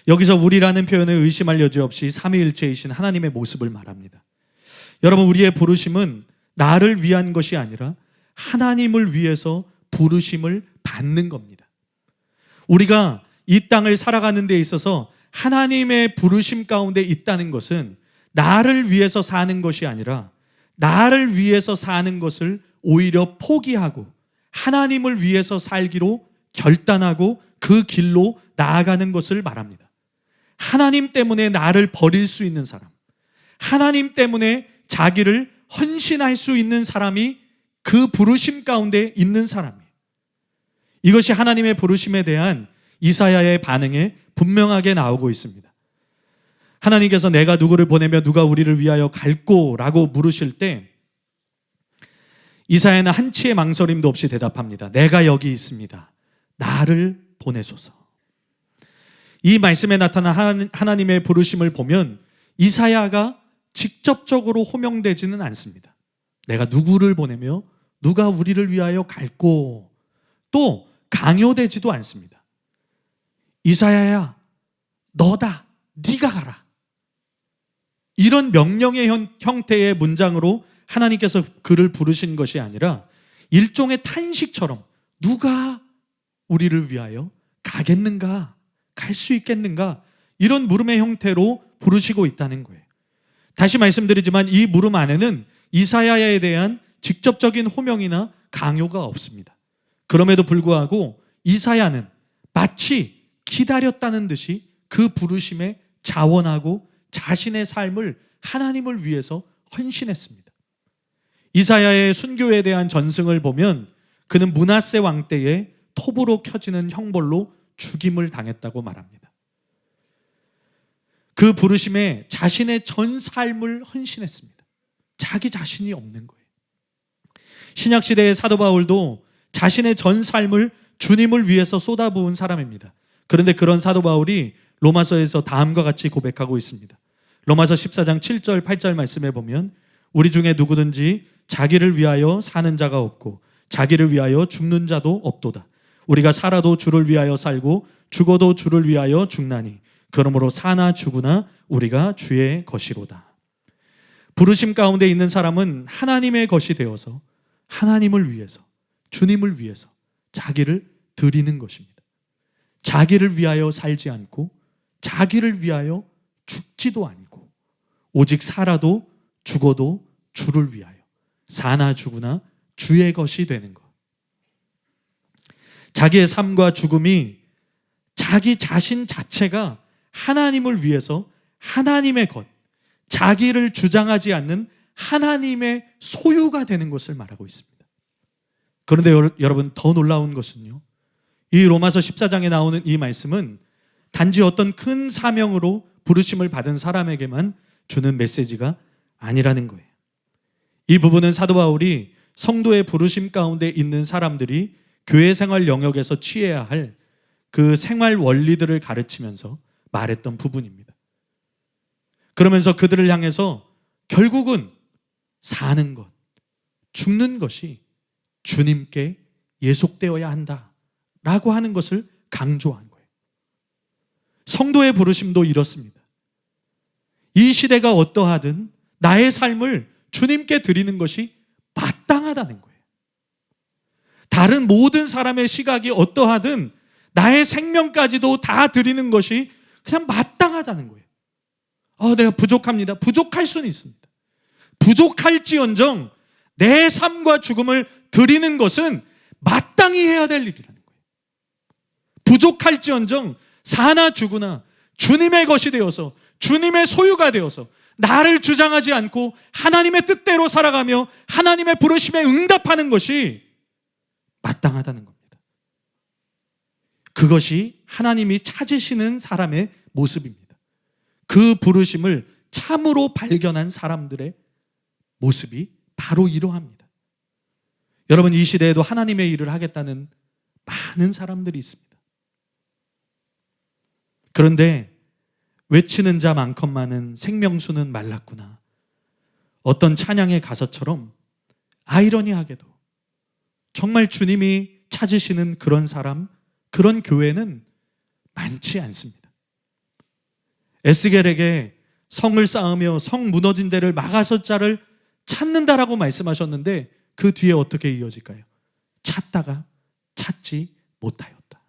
여기서 우리라는 표현을 의심할 여지 없이 삼위일체이신 하나님의 모습을 말합니다. 여러분, 우리의 부르심은 나를 위한 것이 아니라 하나님을 위해서 부르심을 받는 겁니다. 우리가 이 땅을 살아가는 데 있어서 하나님의 부르심 가운데 있다는 것은 나를 위해서 사는 것이 아니라 나를 위해서 사는 것을 오히려 포기하고 하나님을 위해서 살기로 결단하고 그 길로 나아가는 것을 말합니다. 하나님 때문에 나를 버릴 수 있는 사람, 하나님 때문에 자기를 헌신할 수 있는 사람이 그 부르심 가운데 있는 사람이에요. 이것이 하나님의 부르심에 대한 이사야의 반응에 분명하게 나오고 있습니다. 하나님께서 내가 누구를 보내며 누가 우리를 위하여 갈꼬 라고 물으실 때 이사야는 한치의 망설임도 없이 대답합니다. 내가 여기 있습니다. 나를 보내소서. 이 말씀에 나타난 하나님의 부르심을 보면 이사야가 직접적으로 호명되지는 않습니다. 내가 누구를 보내며 누가 우리를 위하여 갈꼬, 또 강요되지도 않습니다. 이사야야, 너다, 네가 가라. 이런 명령의 형태의 문장으로 하나님께서 그를 부르신 것이 아니라 일종의 탄식처럼 누가 우리를 위하여 가겠는가, 갈 수 있겠는가, 이런 물음의 형태로 부르시고 있다는 거예요. 다시 말씀드리지만 이 물음 안에는 이사야에 대한 직접적인 호명이나 강요가 없습니다. 그럼에도 불구하고 이사야는 마치 기다렸다는 듯이 그 부르심에 자원하고 자신의 삶을 하나님을 위해서 헌신했습니다. 이사야의 순교에 대한 전승을 보면 그는 므낫세 왕 때에 톱으로 켜지는 형벌로 죽임을 당했다고 말합니다. 그 부르심에 자신의 전 삶을 헌신했습니다. 자기 자신이 없는 거예요. 신약시대의 사도 바울도 자신의 전 삶을 주님을 위해서 쏟아부은 사람입니다. 그런데 그런 사도 바울이 로마서에서 다음과 같이 고백하고 있습니다. 로마서 14장 7절 8절 말씀에 보면 우리 중에 누구든지 자기를 위하여 사는 자가 없고 자기를 위하여 죽는 자도 없도다. 우리가 살아도 주를 위하여 살고 죽어도 주를 위하여 죽나니 그러므로 사나 죽으나 우리가 주의 것이로다. 부르심 가운데 있는 사람은 하나님의 것이 되어서 하나님을 위해서, 주님을 위해서 자기를 드리는 것입니다. 자기를 위하여 살지 않고 자기를 위하여 죽지도 않고 오직 살아도 죽어도 주를 위하여, 사나 죽으나 주의 것이 되는 것. 자기의 삶과 죽음이 자기 자신 자체가 하나님을 위해서 하나님의 것, 자기를 주장하지 않는 하나님의 소유가 되는 것을 말하고 있습니다. 그런데 여러분, 더 놀라운 것은요, 이 로마서 14장에 나오는 이 말씀은 단지 어떤 큰 사명으로 부르심을 받은 사람에게만 주는 메시지가 아니라는 거예요. 이 부분은 사도 바울이 성도의 부르심 가운데 있는 사람들이 교회 생활 영역에서 취해야 할 그 생활 원리들을 가르치면서 말했던 부분입니다. 그러면서 그들을 향해서 결국은 사는 것, 죽는 것이 주님께 예속되어야 한다라고 하는 것을 강조한 거예요. 성도의 부르심도 이렇습니다. 이 시대가 어떠하든 나의 삶을 주님께 드리는 것이 마땅하다는 거예요. 다른 모든 사람의 시각이 어떠하든 나의 생명까지도 다 드리는 것이 그냥 마땅하다는 거예요. 내가 부족합니다. 부족할 수는 있습니다. 부족할지언정 내 삶과 죽음을 드리는 것은 마땅히 해야 될 일이라는 거예요. 부족할지언정 사나 죽으나 주님의 것이 되어서 주님의 소유가 되어서 나를 주장하지 않고 하나님의 뜻대로 살아가며 하나님의 부르심에 응답하는 것이 마땅하다는 겁니다. 그것이 하나님이 찾으시는 사람의 모습입니다. 그 부르심을 참으로 발견한 사람들의 모습이 바로 이러합니다. 여러분, 이 시대에도 하나님의 일을 하겠다는 많은 사람들이 있습니다. 그런데 외치는 자 많건만은 생명수는 말랐구나. 어떤 찬양의 가사처럼 아이러니하게도 정말 주님이 찾으시는 그런 사람, 그런 교회는 많지 않습니다. 에스겔에게 성을 쌓으며 성 무너진 데를 막아설 자를 찾는다라고 말씀하셨는데 그 뒤에 어떻게 이어질까요? 찾다가 찾지 못하였다.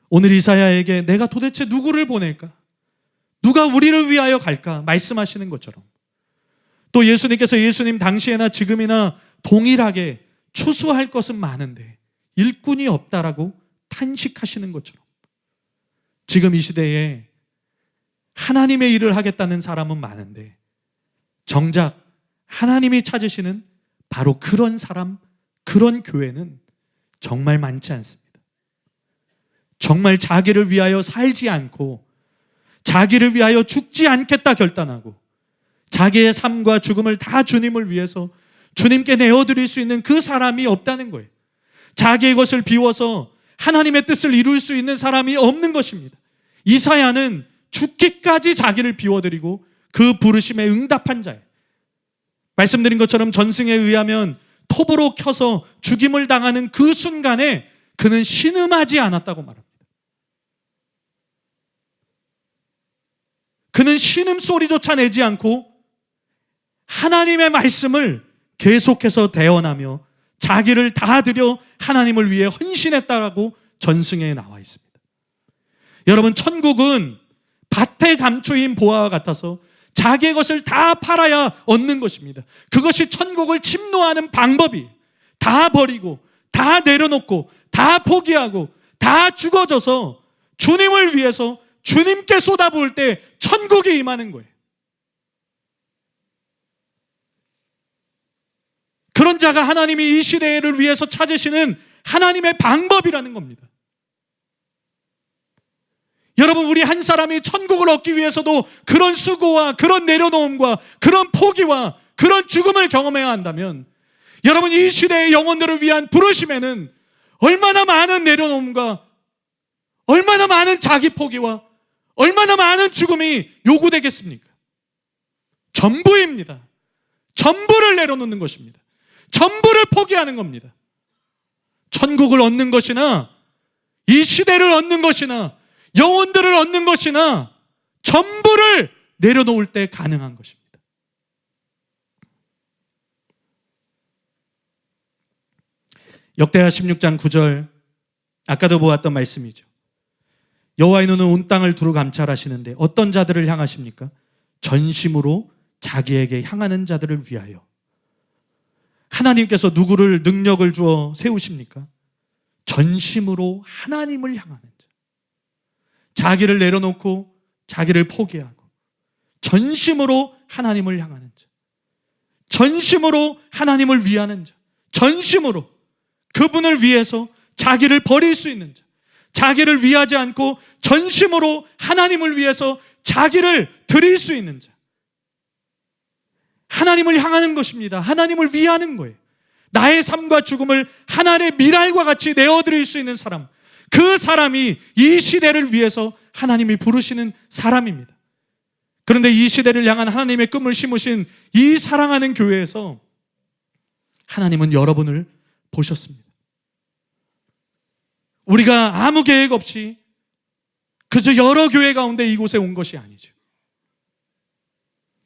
오늘 이사야에게 내가 도대체 누구를 보낼까? 누가 우리를 위하여 갈까? 말씀하시는 것처럼 또 예수님께서 예수님 당시에나 지금이나 동일하게 추수할 것은 많은데 일꾼이 없다라고 탄식하시는 것처럼 지금 이 시대에 하나님의 일을 하겠다는 사람은 많은데 정작 하나님이 찾으시는 바로 그런 사람, 그런 교회는 정말 많지 않습니다. 정말 자기를 위하여 살지 않고 자기를 위하여 죽지 않겠다 결단하고 자기의 삶과 죽음을 다 주님을 위해서 주님께 내어드릴 수 있는 그 사람이 없다는 거예요. 자기의 것을 비워서 하나님의 뜻을 이룰 수 있는 사람이 없는 것입니다. 이사야는 죽기까지 자기를 비워드리고 그 부르심에 응답한 자예요. 말씀드린 것처럼 전승에 의하면 톱으로 켜서 죽임을 당하는 그 순간에 그는 신음하지 않았다고 말합니다. 그는 신음소리조차 내지 않고 하나님의 말씀을 계속해서 대언하며 자기를 다 드려 하나님을 위해 헌신했다라고 전승에 나와 있습니다. 여러분, 천국은 밭에 감추인 보화와 같아서 자기의 것을 다 팔아야 얻는 것입니다. 그것이 천국을 침노하는 방법이 다 버리고 다 내려놓고 다 포기하고 다 죽어져서 주님을 위해서 주님께 쏟아부을 때 천국이 임하는 거예요. 그런 자가 하나님이 이 시대를 위해서 찾으시는 하나님의 방법이라는 겁니다. 여러분, 우리 한 사람이 천국을 얻기 위해서도 그런 수고와 그런 내려놓음과 그런 포기와 그런 죽음을 경험해야 한다면 여러분, 이 시대의 영혼들을 위한 부르심에는 얼마나 많은 내려놓음과 얼마나 많은 자기 포기와 얼마나 많은 죽음이 요구되겠습니까? 전부입니다. 전부를 내려놓는 것입니다. 전부를 포기하는 겁니다. 천국을 얻는 것이나 이 시대를 얻는 것이나 영혼들을 얻는 것이나 전부를 내려놓을 때 가능한 것입니다. 역대하 16장 9절, 아까도 보았던 말씀이죠. 여호와의 눈은 온 땅을 두루 감찰하시는데 어떤 자들을 향하십니까? 전심으로 자기에게 향하는 자들을 위하여. 하나님께서 누구를 능력을 주어 세우십니까? 전심으로 하나님을 향하는 자. 자기를 내려놓고 자기를 포기하고 전심으로 하나님을 향하는 자. 전심으로 하나님을 위하는 자. 전심으로 그분을 위해서 자기를 버릴 수 있는 자. 자기를 위하지 않고 전심으로 하나님을 위해서 자기를 드릴 수 있는 자. 하나님을 향하는 것입니다. 하나님을 위하는 거예요. 나의 삶과 죽음을 하나님의 미랄과 같이 내어드릴 수 있는 사람, 그 사람이 이 시대를 위해서 하나님이 부르시는 사람입니다. 그런데 이 시대를 향한 하나님의 꿈을 심으신 이 사랑하는 교회에서 하나님은 여러분을 보셨습니다. 우리가 아무 계획 없이 그저 여러 교회 가운데 이곳에 온 것이 아니죠.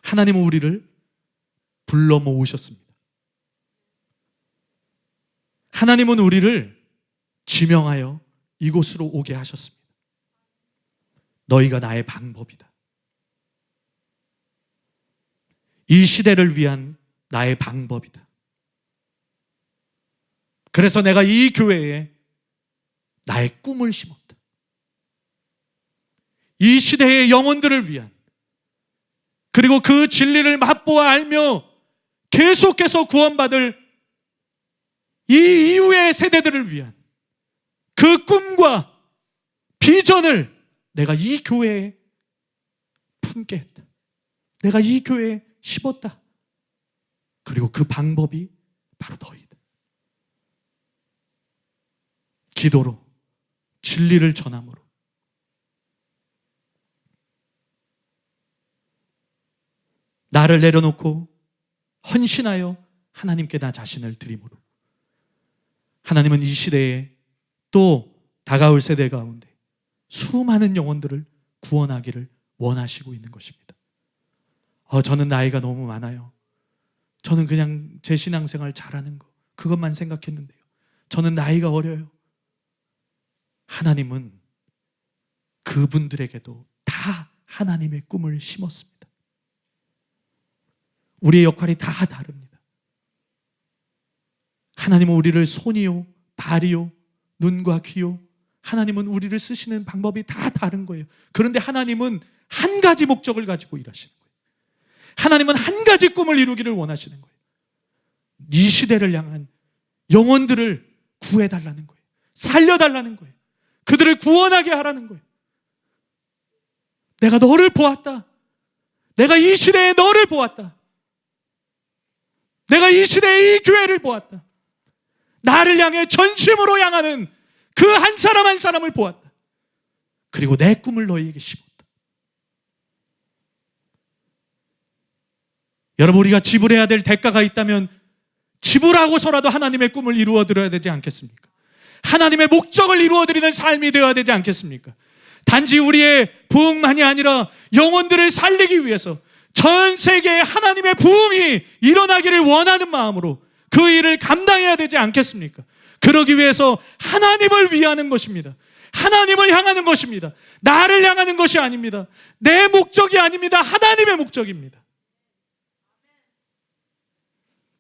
하나님은 우리를 불러 모으셨습니다. 하나님은 우리를 지명하여 이곳으로 오게 하셨습니다. 너희가 나의 방법이다. 이 시대를 위한 나의 방법이다. 그래서 내가 이 교회에 나의 꿈을 심었다. 이 시대의 영혼들을 위한, 그리고 그 진리를 맛보아 알며 계속해서 구원받을 이 이후의 세대들을 위한 그 꿈과 비전을 내가 이 교회에 품게 했다. 내가 이 교회에 심었다. 그리고 그 방법이 바로 너희다. 기도로, 진리를 전함으로, 나를 내려놓고 헌신하여 하나님께 나 자신을 드림으로, 하나님은 이 시대에 또 다가올 세대 가운데 수많은 영혼들을 구원하기를 원하시고 있는 것입니다. 저는 나이가 너무 많아요. 저는 그냥 제 신앙생활 잘하는 거, 그것만 생각했는데요. 저는 나이가 어려요. 하나님은 그분들에게도 다 하나님의 꿈을 심었습니다. 우리의 역할이 다 다릅니다. 하나님은 우리를 손이요, 발이요, 눈과 귀요, 하나님은 우리를 쓰시는 방법이 다 다른 거예요. 그런데 하나님은 한 가지 목적을 가지고 일하시는 거예요. 하나님은 한 가지 꿈을 이루기를 원하시는 거예요. 이 시대를 향한 영혼들을 구해달라는 거예요. 살려달라는 거예요. 그들을 구원하게 하라는 거예요. 내가 너를 보았다. 내가 이 시대에 너를 보았다. 내가 이 시대에 이 교회를 보았다. 나를 향해 전심으로 향하는 그 한 사람 한 사람을 보았다. 그리고 내 꿈을 너희에게 심었다. 여러분, 우리가 지불해야 될 대가가 있다면 지불하고서라도 하나님의 꿈을 이루어드려야 되지 않겠습니까? 하나님의 목적을 이루어드리는 삶이 되어야 되지 않겠습니까? 단지 우리의 부흥만이 아니라 영혼들을 살리기 위해서 전 세계에 하나님의 부흥이 일어나기를 원하는 마음으로 그 일을 감당해야 되지 않겠습니까? 그러기 위해서 하나님을 위하는 것입니다. 하나님을 향하는 것입니다. 나를 향하는 것이 아닙니다. 내 목적이 아닙니다. 하나님의 목적입니다.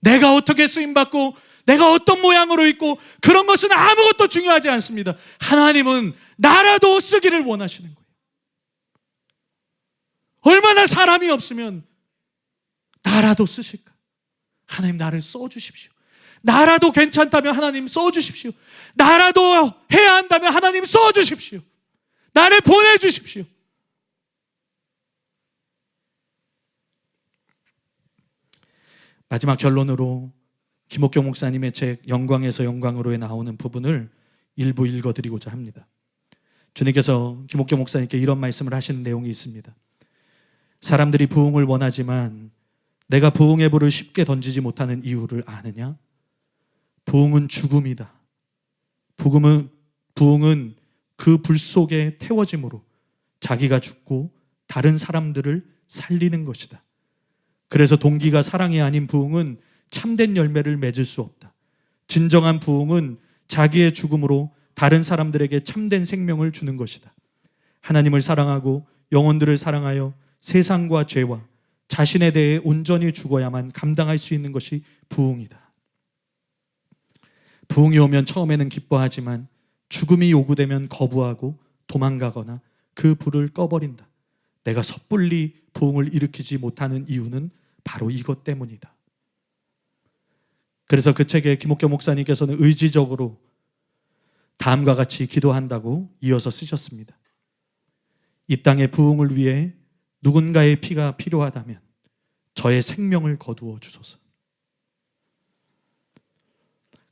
내가 어떻게 쓰임받고 내가 어떤 모양으로 있고 그런 것은 아무것도 중요하지 않습니다. 하나님은 나라도 쓰기를 원하시는 거예요. 얼마나 사람이 없으면 나라도 쓰실까? 하나님 나를 써주십시오. 나라도 괜찮다면 하나님 써주십시오. 나라도 해야 한다면 하나님 써주십시오. 나를 보내주십시오. 마지막 결론으로 김옥경 목사님의 책 영광에서 영광으로에 나오는 부분을 일부 읽어드리고자 합니다. 주님께서 김옥경 목사님께 이런 말씀을 하시는 내용이 있습니다. 사람들이 부흥을 원하지만 내가 부흥의 불을 쉽게 던지지 못하는 이유를 아느냐? 부흥은 죽음이다. 부흥은 그 불 속에 태워짐으로 자기가 죽고 다른 사람들을 살리는 것이다. 그래서 동기가 사랑이 아닌 부흥은 참된 열매를 맺을 수 없다. 진정한 부흥은 자기의 죽음으로 다른 사람들에게 참된 생명을 주는 것이다. 하나님을 사랑하고 영혼들을 사랑하여 세상과 죄와 자신에 대해 온전히 죽어야만 감당할 수 있는 것이 부흥이다. 부흥이 오면 처음에는 기뻐하지만 죽음이 요구되면 거부하고 도망가거나 그 불을 꺼버린다. 내가 섣불리 부흥을 일으키지 못하는 이유는 바로 이것 때문이다. 그래서 그 책에 김옥경 목사님께서는 의지적으로 다음과 같이 기도한다고 이어서 쓰셨습니다. 이 땅의 부흥을 위해 누군가의 피가 필요하다면 저의 생명을 거두어 주소서.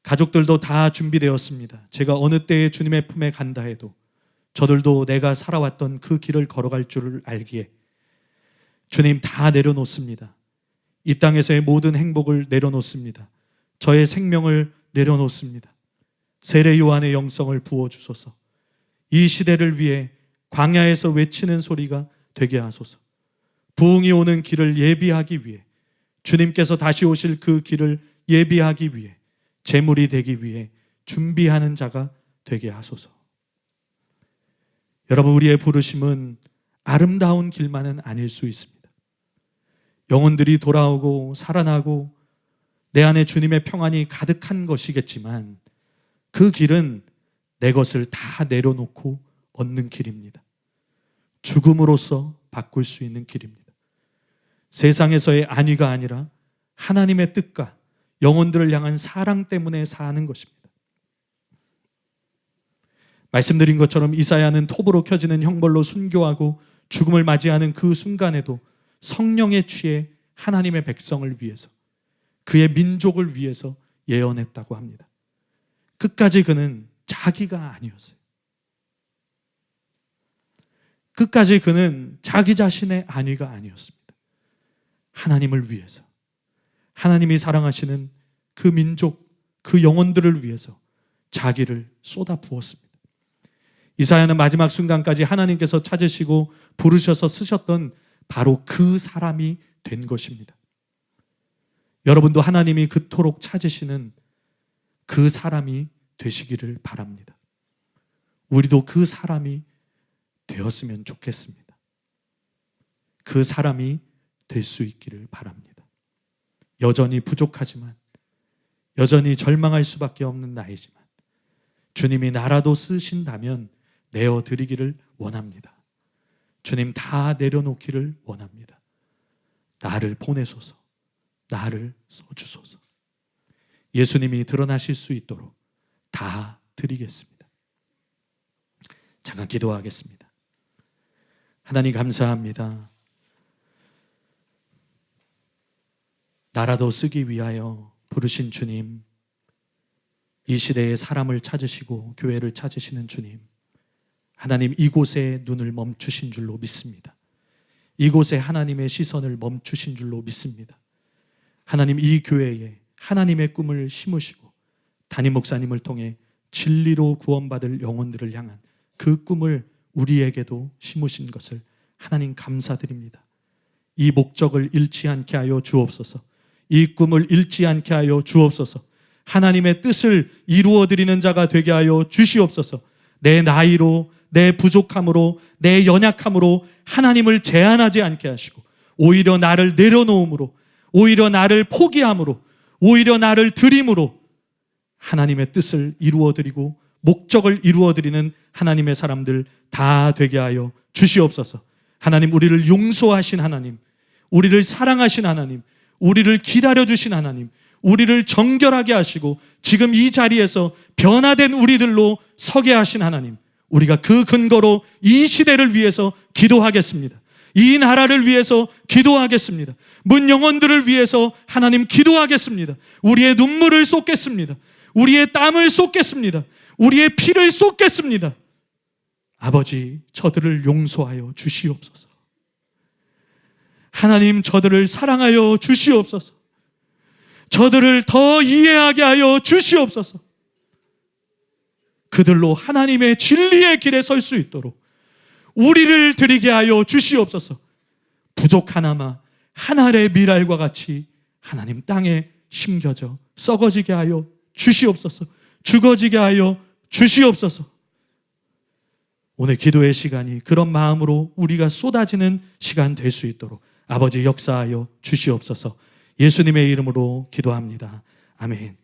가족들도 다 준비되었습니다. 제가 어느 때에 주님의 품에 간다 해도 저들도 내가 살아왔던 그 길을 걸어갈 줄을 알기에 주님 다 내려놓습니다. 이 땅에서의 모든 행복을 내려놓습니다. 저의 생명을 내려놓습니다. 세례 요한의 영성을 부어주소서. 이 시대를 위해 광야에서 외치는 소리가 되게 하소서. 부흥이 오는 길을 예비하기 위해, 주님께서 다시 오실 그 길을 예비하기 위해, 제물이 되기 위해 준비하는 자가 되게 하소서. 여러분, 우리의 부르심은 아름다운 길만은 아닐 수 있습니다. 영혼들이 돌아오고 살아나고 내 안에 주님의 평안이 가득한 것이겠지만 그 길은 내 것을 다 내려놓고 얻는 길입니다. 죽음으로써 바꿀 수 있는 길입니다. 세상에서의 안위가 아니라 하나님의 뜻과 영혼들을 향한 사랑 때문에 사는 것입니다. 말씀드린 것처럼 이사야는 톱으로 켜지는 형벌로 순교하고 죽음을 맞이하는 그 순간에도 성령에 취해 하나님의 백성을 위해서, 그의 민족을 위해서 예언했다고 합니다. 끝까지 그는 자기가 아니었어요. 끝까지 그는 자기 자신의 안위가 아니었습니다. 하나님을 위해서, 하나님이 사랑하시는 그 민족, 그 영혼들을 위해서 자기를 쏟아 부었습니다. 이사야는 마지막 순간까지 하나님께서 찾으시고 부르셔서 쓰셨던 바로 그 사람이 된 것입니다. 여러분도 하나님이 그토록 찾으시는 그 사람이 되시기를 바랍니다. 우리도 그 사람이 되었으면 좋겠습니다. 그 사람이 될 수 있기를 바랍니다. 여전히 부족하지만, 여전히 절망할 수밖에 없는 나이지만 주님이 나라도 쓰신다면 내어드리기를 원합니다. 주님, 다 내려놓기를 원합니다. 나를 보내소서, 나를 써주소서. 예수님이 드러나실 수 있도록 다 드리겠습니다. 잠깐 기도하겠습니다. 하나님, 감사합니다. 나라도 쓰기 위하여 부르신 주님, 이 시대에 사람을 찾으시고 교회를 찾으시는 주님, 하나님, 이곳에 눈을 멈추신 줄로 믿습니다. 이곳에 하나님의 시선을 멈추신 줄로 믿습니다. 하나님, 이 교회에 하나님의 꿈을 심으시고 담임 목사님을 통해 진리로 구원받을 영혼들을 향한 그 꿈을 우리에게도 심으신 것을 하나님 감사드립니다. 이 목적을 잃지 않게 하여 주옵소서. 이 꿈을 잃지 않게 하여 주옵소서. 하나님의 뜻을 이루어드리는 자가 되게 하여 주시옵소서. 내 나이로, 내 부족함으로, 내 연약함으로 하나님을 제한하지 않게 하시고 오히려 나를 내려놓음으로, 오히려 나를 포기함으로, 오히려 나를 드림으로 하나님의 뜻을 이루어드리고 목적을 이루어드리는 하나님의 사람들 다 되게 하여 주시옵소서. 하나님, 우리를 용서하신 하나님, 우리를 사랑하신 하나님, 우리를 기다려주신 하나님, 우리를 정결하게 하시고 지금 이 자리에서 변화된 우리들로 서게 하신 하나님, 우리가 그 근거로 이 시대를 위해서 기도하겠습니다. 이 나라를 위해서 기도하겠습니다. 문 영혼들을 위해서 하나님 기도하겠습니다. 우리의 눈물을 쏟겠습니다. 우리의 땀을 쏟겠습니다. 우리의 피를 쏟겠습니다. 아버지, 저들을 용서하여 주시옵소서. 하나님, 저들을 사랑하여 주시옵소서. 저들을 더 이해하게 하여 주시옵소서. 그들로 하나님의 진리의 길에 설 수 있도록 우리를 드리게 하여 주시옵소서. 부족하나마 한 알의 밀알과 같이 하나님 땅에 심겨져 썩어지게 하여 주시옵소서. 죽어지게 하여 주시옵소서. 오늘 기도의 시간이 그런 마음으로 우리가 쏟아지는 시간 될 수 있도록 아버지 역사하여 주시옵소서. 예수님의 이름으로 기도합니다. 아멘.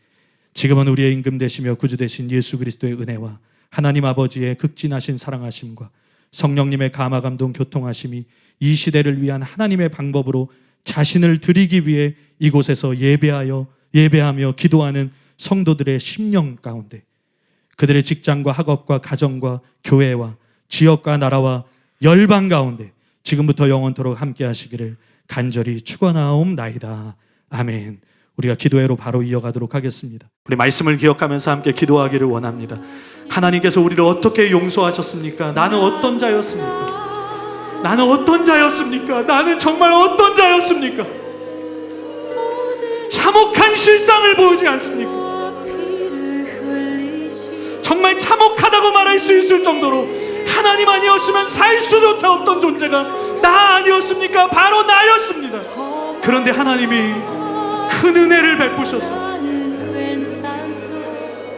지금은 우리의 임금 되시며 구주 되신 예수 그리스도의 은혜와 하나님 아버지의 극진하신 사랑하심과 성령님의 감화 감동 교통하심이 이 시대를 위한 하나님의 방법으로 자신을 드리기 위해 이곳에서 예배하며 기도하는 성도들의 심령 가운데, 그들의 직장과 학업과 가정과 교회와 지역과 나라와 열방 가운데 지금부터 영원토록 함께 하시기를 간절히 축원하옵나이다. 아멘. 우리가 기도회로 바로 이어가도록 하겠습니다. 우리 말씀을 기억하면서 함께 기도하기를 원합니다. 하나님께서 우리를 어떻게 용서하셨습니까? 나는 어떤 자였습니까? 나는 어떤 자였습니까? 나는 정말 어떤 자였습니까? 참혹한 실상을 보이지 않습니까? 정말 참혹하다고 말할 수 있을 정도로 하나님 아니었으면 살 수조차 없던 존재가 나 아니었습니까? 바로 나였습니다. 그런데 하나님이 큰 은혜를 베푸셔서,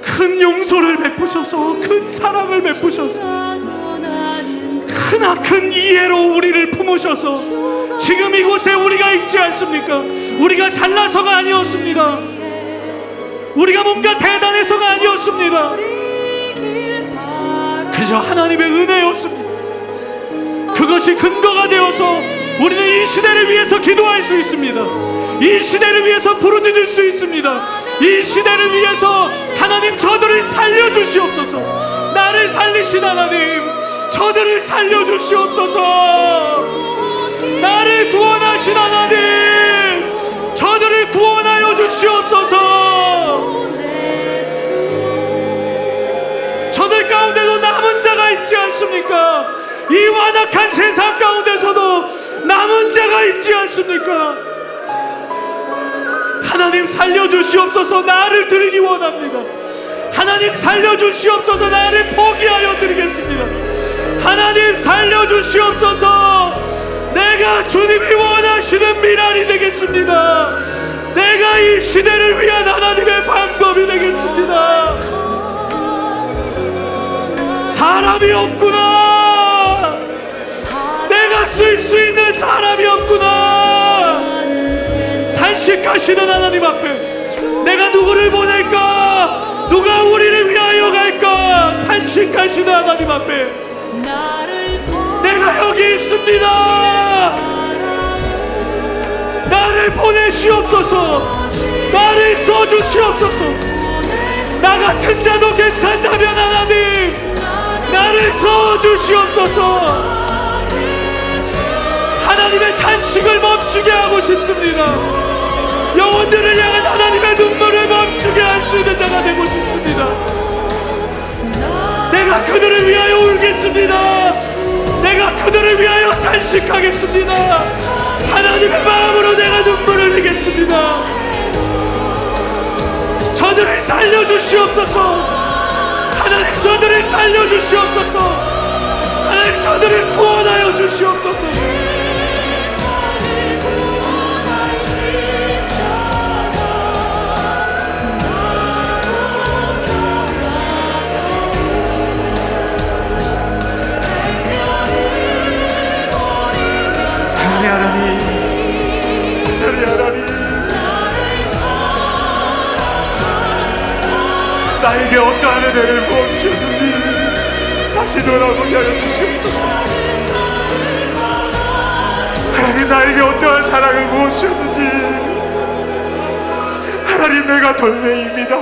큰 큰 용서를 베푸셔서, 큰 사랑을 베푸셔서, 크나큰 이해로 우리를 품으셔서 지금 이곳에 우리가 있지 않습니까? 우리가 잘나서가 아니었습니다. 우리가 뭔가 대단해서가 아니었습니다. 그저 하나님의 은혜였습니다. 그것이 근거가 되어서 우리는 이 시대를 위해서 기도할 수 있습니다. 이 시대를 위해서 부르짖을 수 있습니다. 이 시대를 위해서 하나님, 저들을 살려주시옵소서. 나를 살리신 하나님, 저들을 살려주시옵소서. 나를 구원하신 하나님, 저들을 구원하여 주시옵소서. 저들 가운데도 남은 자가 있지 않습니까? 이 완악한 세상 가운데서도 남은 자가 있지 않습니까? 하나님 살려주시옵소서. 나를 드리기 원합니다. 하나님 살려주시옵소서. 나를 포기하여 드리겠습니다. 하나님 살려주시옵소서. 내가 주님이 원하시는 미랄이 되겠습니다. 내가 이 시대를 위한 하나님의 방법이 되겠습니다. 사람이 없구나. 내가 쓸 수 있는 사람이 없구나. 단식하시는 하나님 앞에 내가 누구를 보낼까? 누가 우리를 위하여 갈까? 단식하시는 하나님 앞에 내가 여기 있습니다. 나를 보내시옵소서. 나를 써주시옵소서. 나 같은 자도 괜찮다면 하나님, 나를 써주시옵소서. 하나님의 탄식을 멈추게 하고 싶습니다. 영혼들을 향한 하나님의 눈물을 멈추게 할 수 있는 자가 되고 싶습니다. 내가 그들을 위하여 울겠습니다. 내가 그들을 위하여 탄식하겠습니다. 하나님의 마음으로 내가 눈물을 흘리겠습니다. 저들을 살려주시옵소서. 하나님, 저들을 살려주시옵소서. 하나님, 저들을 구원하여 주시옵소서. 나에게 어떠한 은혜를 부어주셨는지 다시 돌아보게 하여 주시옵소서. 하나님, 나에게 어떠한 사랑을 부어주셨는지. 하나님, 내가 돌멩이입니다.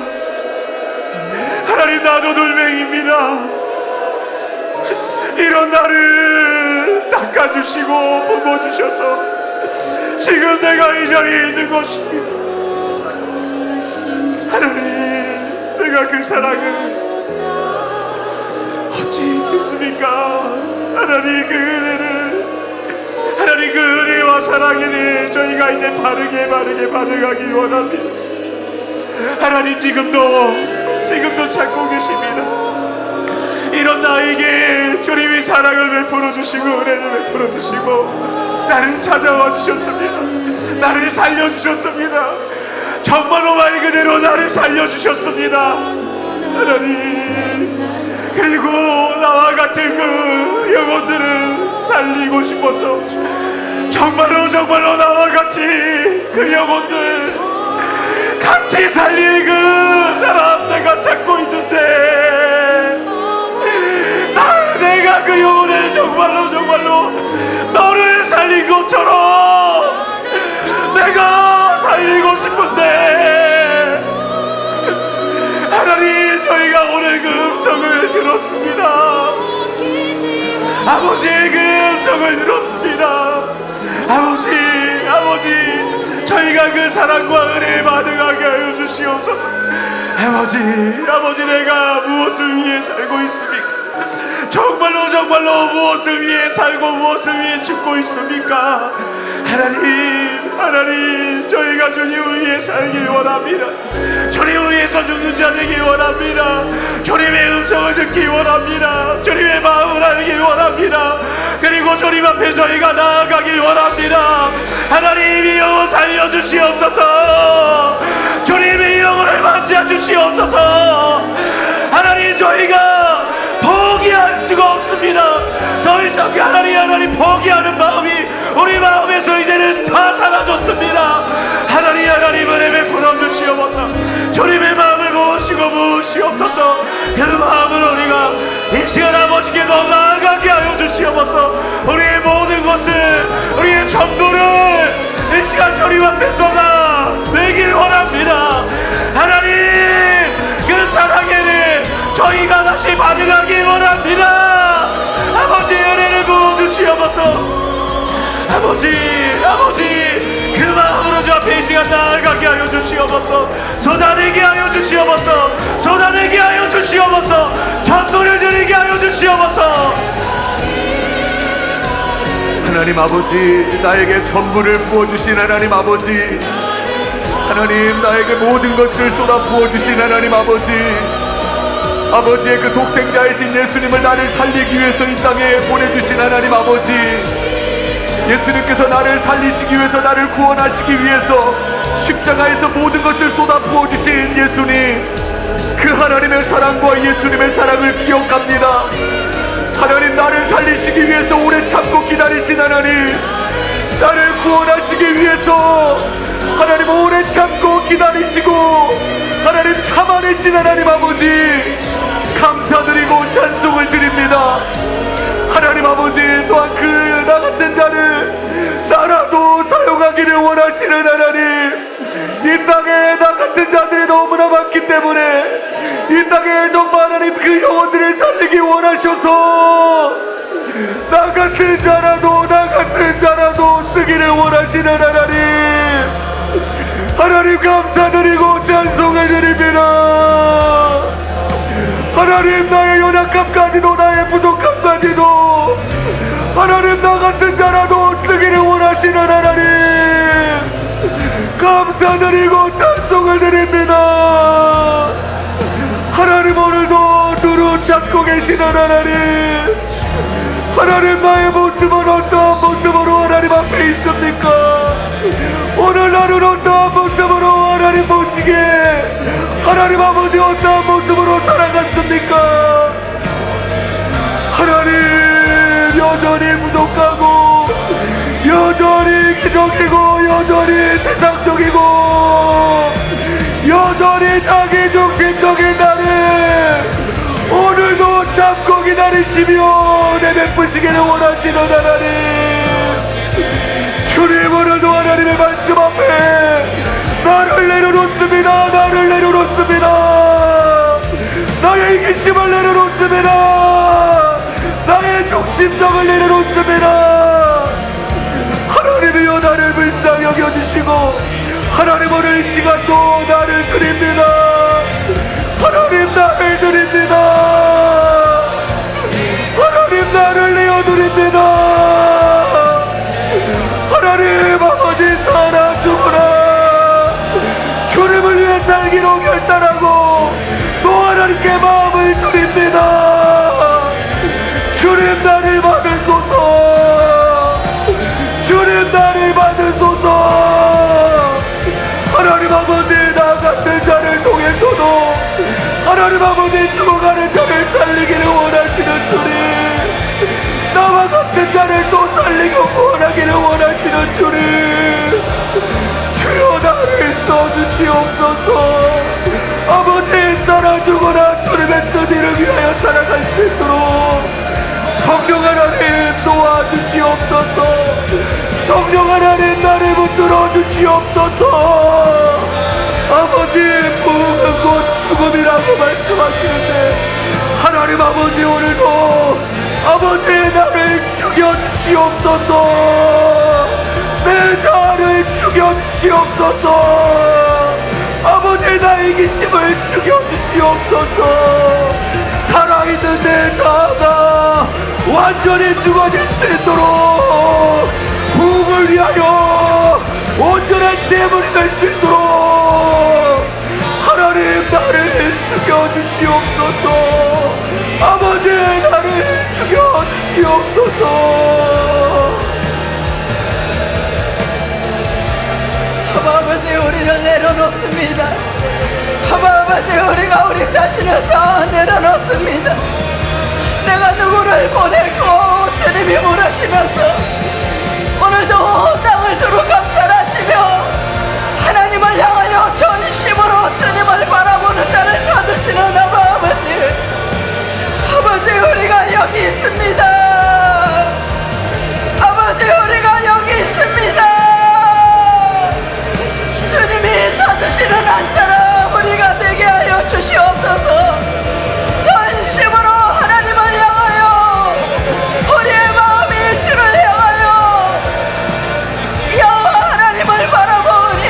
하나님, 나도 돌멩이입니다. 이런 나를 닦아주시고 품어주셔서 지금 내가 이 자리에 있는 것입니다. 하나님, 내가 그 사랑을 어찌 잊겠습니까? 하나님, 그 은혜를, 하나님, 그 은혜와 사랑을 저희가 이제 바르게 받아가기 원합니다. 하나님, 지금도 찾고 계십니다. 이런 나에게 주님이 사랑을 베풀어 주시고 은혜를 베풀어 주시고 나를 찾아와 주셨습니다. 나를 살려 주셨습니다. 정말로 말 그대로 나를 살려주셨습니다. 하나님, 그리고 나와 같은 그 영혼들을 살리고 싶어서 정말로 나와 같이 그 영혼들 같이 살릴 그 사람 내가 찾고 있는데, 내가 그 영혼을 정말로 너를 살린 것처럼 내가 살리고 싶은데, 하나님, 저희가 오늘 그 음성을 들었습니다. 아버지의 그 음성을 들었습니다. 아버지, 저희가 그 사랑과 은혜에 반응하게 하여 주시옵소서. 아버지, 내가 무엇을 위해 살고 있습니까? 정말로 무엇을 위해 살고 무엇을 위해 죽고 있습니까? 하나님, 저희가 주님을 위해 살길 원합니다. 주님을 위해서 죽는 자 되길 원합니다. 주님의 음성을 듣기 원합니다. 주님의 마음을 알길 원합니다. 그리고 주님 앞에 저희가 나아가길 원합니다. 하나님이여 살려주시옵소서. 주님의 영혼을 만져 주시옵소서. 하나님, 저희가 포기할 수가 없습니다. 더 이상 하나님 포기하는 마음이 우리 마음에서 이제는 다 사라졌습니다. 하나님 은혜 베풀어 주시옵소서. 주님의 마음을 모으시옵소서. 그 마음을 우리가 이 시간 아버지께 더 나아가게 하여 주시옵소서. 우리의 모든 것을, 우리의 전부를 이 시간 주님 앞에 쏟아 내길 원합니다. 하나님, 그 사랑에는 저희가 다시 반응하길 원합니다. 아버지, 은혜를 부어주시옵소서. 아버지, 그 마음으로 저 앞에 이 시간 나아가게 하여 주시옵소서. 쏟아내게 하여 주시옵소서. 쏟아내게 하여 주시옵소서. 전부를 드리게 하여 주시옵소서. 하나님 아버지, 나에게 전부를 부어주신 하나님 아버지, 하나님, 나에게 모든 것을 쏟아 부어주신 하나님 아버지, 아버지의 그 독생자이신 예수님을 나를 살리기 위해서 이 땅에 보내주신 하나님 아버지, 예수님께서 나를 살리시기 위해서, 나를 구원하시기 위해서 십자가에서 모든 것을 쏟아 부어주신 예수님, 그 하나님의 사랑과 예수님의 사랑을 기억합니다. 하나님, 나를 살리시기 위해서 오래 참고 기다리신 하나님, 나를 구원하시기 위해서 하나님 오래 참고 기다리시고 하나님 참아내신 하나님 아버지, 감사드리고 찬송을 드립니다. 하나님 아버지, 또한 그 나 같은 자를 나라도 사용하기를 원하시는 하나님, 이 땅에 나 같은 자들이 너무나 많기 때문에 이 땅에 정말 하나님 그 영혼들을 살리기 원하셔서 나 같은 자라도 쓰기를 원하시는 하나님, 하나님 감사드리고 찬송을 드립니다. 하나님, 나의 연약함까지도, 나의 부족함까지도 하나님 나 같은 자라도 쓰기를 원하시는 하나님, 감사드리고 찬송을 드립니다. 하나님, 오늘도 두루 찾고 계시는 하나님, 하나님, 나의 모습은 어떠한 모습으로 하나님 앞에 있습니까? 오늘 나는 어떠한 모습으로 하나님 보시기에 하나님 아버지 어떠한 모습으로 살아갔습니까? 하나님, 여전히 부족하고 여전히 기적이고 여전히 세상적이고 여전히 자기중심적인 나를 오늘도 참고 기다리시며 내베푸시기를 원하시는 하나님, 주님, 오늘도 하나님의 말씀 앞에 나를 내려놓습니다. 나의 이기심을 내려놓습니다. 나의 중심성을 내려놓습니다. 하나님이여, 나를 불쌍히 여겨주시고 하나님, 오늘 이 시간도 나를 드립니다. 하나님, 나를 드립니다. 하나님, 나를 내어드립니다. 하나님 아버지, 살아 죽으라 주님을 위해 살기로 결단하고 또 하나님께 마음을 드립니다. 주님, 나를 받으소서. 주님, 나를 받으소서. 하나님 아버지, 나 같은 자를 통해서도 하나님 아버지 죽어가는 자를 살리기를 원하시는 주님, 나와 같은 자를 또 살리고 구원하기를 원하시는 주님, 주여 나를 써주시옵소서. 아버지, 살아주거나 주님의 뜻 이루기 위하여 살아갈 수 있도록 성령 하나님 도와주시옵소서. 성령 하나님, 나를 붙들어 주시옵소서. 아버지, 부흥은 곧 죽음이라고 말씀하시는데 하나님 아버지, 오늘도 아버지 나를 죽여주시옵소서. 내 자아를 죽여주시옵소서. 아버지, 나의 이기심을 죽여주시옵소서. 살아있는 내 자아가 완전히 죽어질 수 있도록 부흥을 위하여 온전한 제물이 될 수 있도록 하나님, 나를 죽여주시옵소서. 아버지, 나를 죽여주시옵소서. 아버지, 우리를 내려놓습니다. 아버지, 우리가 우리 자신을 다 내려놓습니다. 내가 누구를 보낼고 주님이 물으시면서 오늘도 땅을 두루 감찰하시며 하나님을 향하여 전심으로 주님을 바라보는 자를 찾으시는 아버지, 아버지, 우리가 여기 있습니다. 아버지, 우리가 여기 있습니다. 주님이 찾으시는 한 사람 우리가 되게 하여 주시옵소서. 전심으로 하나님을 향하여 우리의 마음이 주를 향하여 여호와 하나님을 바라보니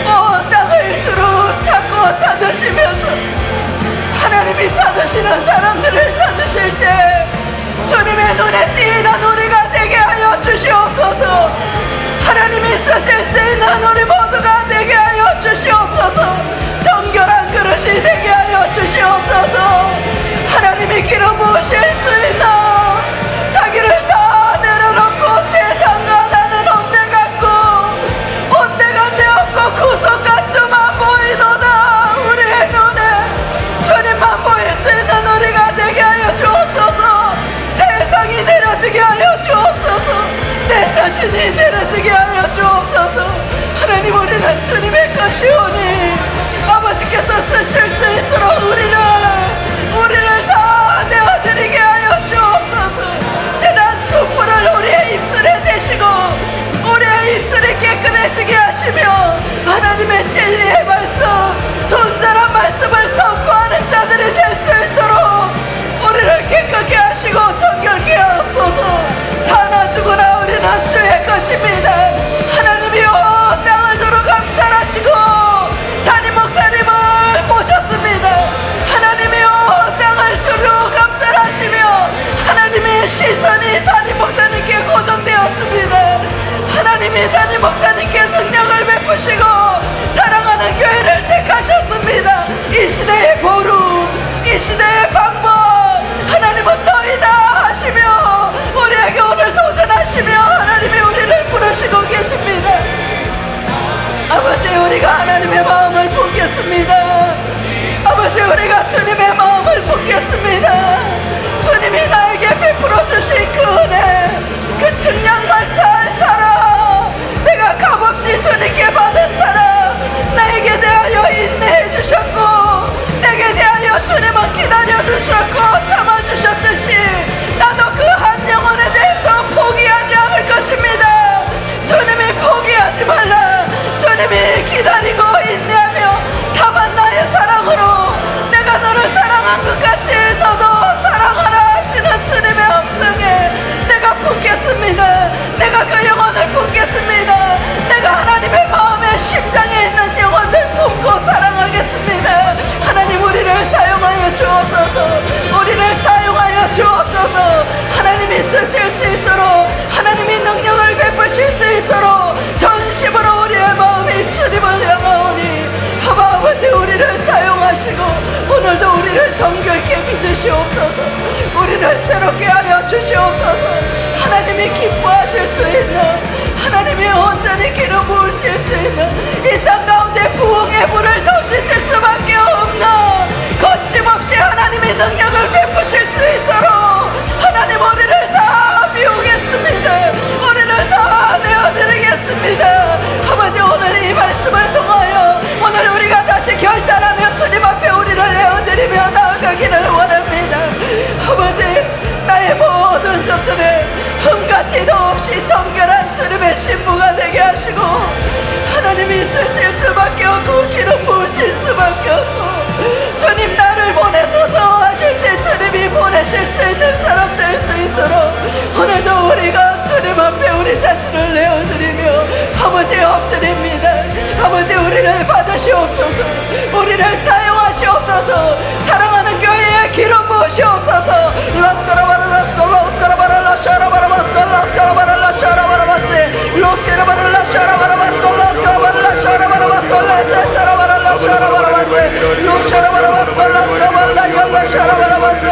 온 땅을 두루 찾고 찾으시면서 하나님이 찾으시는 사람들을 찾으실 때 주님의 눈에 띄는 우리가 되게 하여 주시옵소서. 하나님이 쓰실 수 있는 우리 모두가 되게 하여 주시옵소서. 정결한 그릇이 되게 하여 주시옵소서. 하나님이 기름 부으실 수 있는 자기를 다 내려놓고 세상과 나는 온데 같고 온데가 되었고 구속같지만 보이도다. 우리의 눈에 주님만 보일 수 있는 우리가 되게 하여 주옵소서. 세상이 내려지게 하여 주옵소서. 내 자신이 내려지게 하여 주옵소서. 하나님, 우리는 주님의 것이오니 아버지께서 쓰실 수 있도록 우리를 다 내어드리게 하여 주옵소서. 제단 숯불을 우리의 입술에 대시고 우리의 입술이 깨끗해지게 하시며 하나님의 진리의 말씀, 손자란 말씀을 선포하는 자들이 될 수 있도록 우리를 깨끗게 하시고 정결케 하옵소서. 사나 죽으나 우리는 주의 것입니다. 하나님이여, 땅을 두루 감찰하시고 담임 목사님을 모셨습니다. 하나님이여, 땅을 두루 감찰하시며 하나님의 시선이 담임 목사님께 고정되었습니다. 하나님이 담임 목사님께 능력을 베푸시고 사랑하는 교회를 택하셨습니다. 이 시대의 보루, 이 시대의 방법, 하나님은 너희다 하시며 우리에게 오늘 도전하시며 하나님이 우리를 부르시고 계십니다. 아버지, 우리가 하나님의 마음을 품겠습니다. 아버지, 우리가 주님의 마음을 품겠습니다. 주님이 나에게 베풀어 주신 그 은혜, 그 측량 말탈 사랑, 내가 값없이 주님께 받은 사랑, 나에게 대하여 인내해 주셨고 내게 대하여 주님은 기다려 주셨고 참아 주셨듯이 나도 그 한 영혼에 대해서 포기하지 않을 것입니다. 주님이 포기하지 말라. 주님이 기다리고 인내하며 다만 나의 사랑으로 내가 너를 사랑한 것 같이 너도 사랑하라 하시는 주님의 음성에 내가 품겠습니다. 내가 그 영혼을 품겠습니다. 내가 하나님의 마음에 심장에 있는 영혼을 품고 사랑하겠습니다. 하나님, 우리를 사용하여 주옵소서. 우리를 사용하여 주옵소서. 하나님이 쓰실 수 있도록, 하나님이 능력을 베푸실 수 있도록 전심으로 우리의 마음이 주님을 향하오니 아버지, 우리를 사용하시고 오늘도 우리를 정결케 빚으시옵소서. 우리를 새롭게 하여 주시옵소서. 하나님이 기뻐하실 수 있는, 하나님이 온전히 기름 부으실 수 있는 이 땅 가운데 부흥의 불을 던지실 수밖에 없는, 거침없이 하나님이 능력을 베푸실 수 있도록 하나님, 우리를 다 비우겠습니다. 우리를 다 내어드리겠습니다. 아버지, 오늘 이 말씀을 통하여 오늘 우리가 다시 결단하며 주님 앞에 우리를 내어드리며 나아가기를 원합니다. 아버지, 나의 모든 것들을 흠과 티도 없이 정결한 주님의 신부가 되게 하시고 하나님이 쓰실 수밖에 없고 기름 부으실 수밖에 없고 주님, 나를 보내소서 하실 때 주님이 보내실 수 있는 사람 될 수 있도록 오늘도 우리가 주님 앞에 우리 자신을 내어드리며 아버지 엎드립니다. 아버지, 우리를 받으시옵소서. 우리를 사용하시옵소서. 사랑하는 교회에 기름 부으시옵소서. 라스카라바라 라스카라바라 라샤라바라 라스카라바라 라샤라바라 바세 로스케라바라 라샤라바라 바스 라스카라바라 라샤라바라 바스 라스카라바라 라샤라바라 바세 로샤라바라 바스 라스카라바라 라샤라바라 바세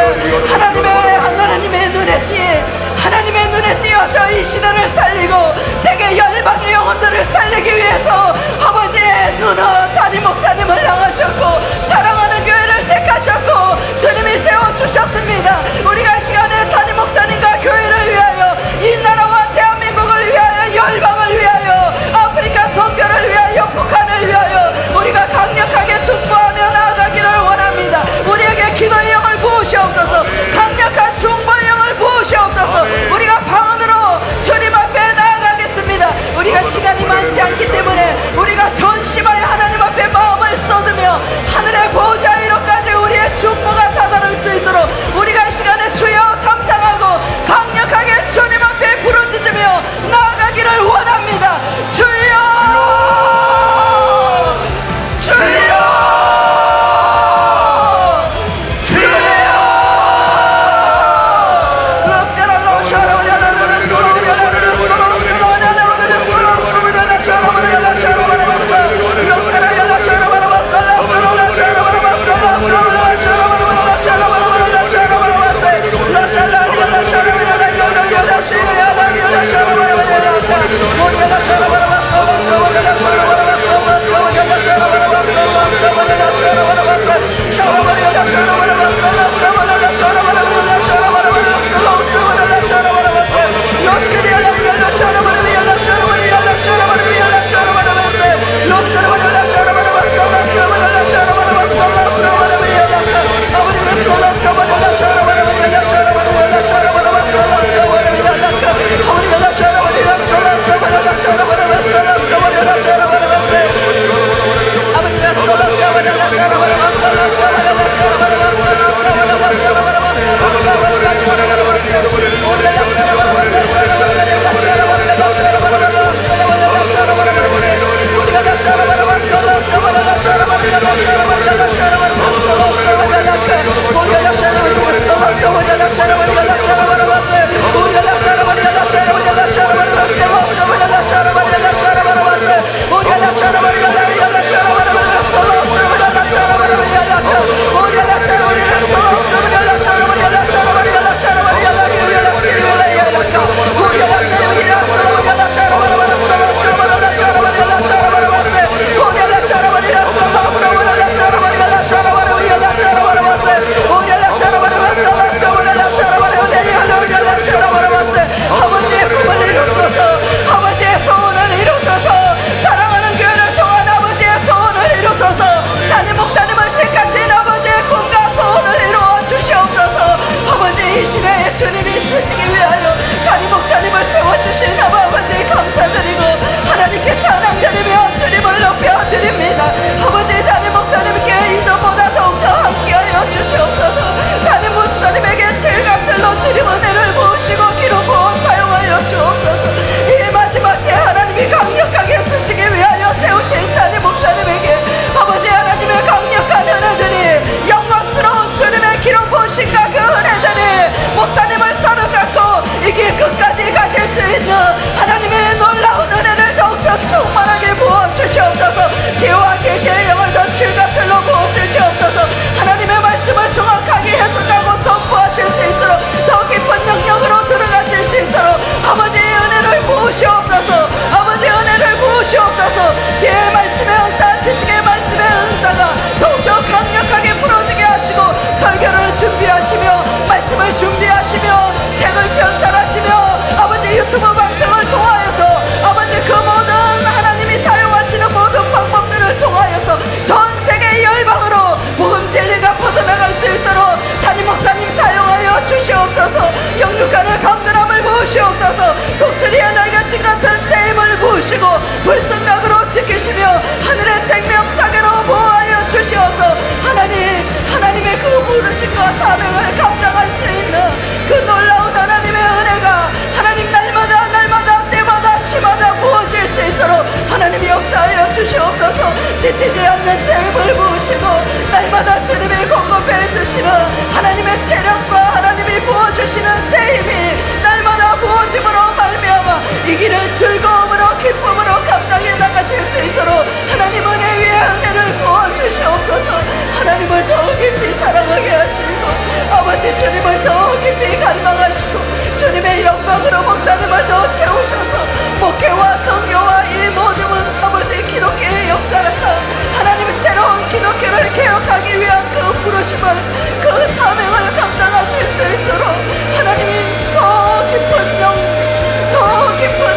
하나님의 눈에 띄 하나님의 눈에 눈에 띄어서 이 시대를 살리고 세계 열방의 영혼들을 살리기 위해서 아버지의 눈은 담임 목사님을 향하셨고 사랑하는 교회를 택하셨고 주님이 세워주셨습니다. 우리가 이 시간에 담임 목사님과 교회를 위하여 이 나라와 대한민국을 위하여 열방을 위하여 아프리카 선교를 위하여 북한을 위하여 우리가 강력하게 중보하며 나아가기를 원합니다. 우리에게 기도의 영을 부으시옵소서. 강력한 중보의 영을 부으시옵소서. 우리가 방언으로 주님 앞에 나아가겠습니다. 우리가 시간이 많지 않기 때문에 우리가 전심하여 하나님 앞에 마음을 쏟으며 하늘의 보좌 위로까지 우리의 중보가 다다를 수 있도록 우리가 이 시간에 주여 삼상하고 강력하게 주님 앞에 부르짖으며 나아가기를 원합니다. 주여 주여 불순각으로 지키시며 하늘의 생명사계로 보호하여 주시어서 하나님의 그 부르심과 사명을 감당할 수 있는 그 놀라운 하나님의 은혜가 하나님 날마다 때마다 시마다 부어질 수 있도록 하나님이 역사하여 주시옵소서. 지치지 않는 삶을 부으시고 날마다 주님이 공급해 주시는 하나님의 체력과 하나님이 부어주시는 새 힘이 날마다 부어짐으로 말미암아 이 길을 즐거움으로 기쁨으로 감당해 나가실 수 있도록 하나님 은혜 위에 은혜를 부어주시옵소서. 하나님을 더 깊이 사랑하게 하시고 아버지 주님을 더 깊이 갈망하시고 주님의 영광으로 목사 교회와 성교와 이 모든 아버지 기독교의 역사라서 하나님의 새로운 기독교를 개혁하기 위한 그 부르심을 그 사명을 감당하실 수 있도록 하나님이 더 깊은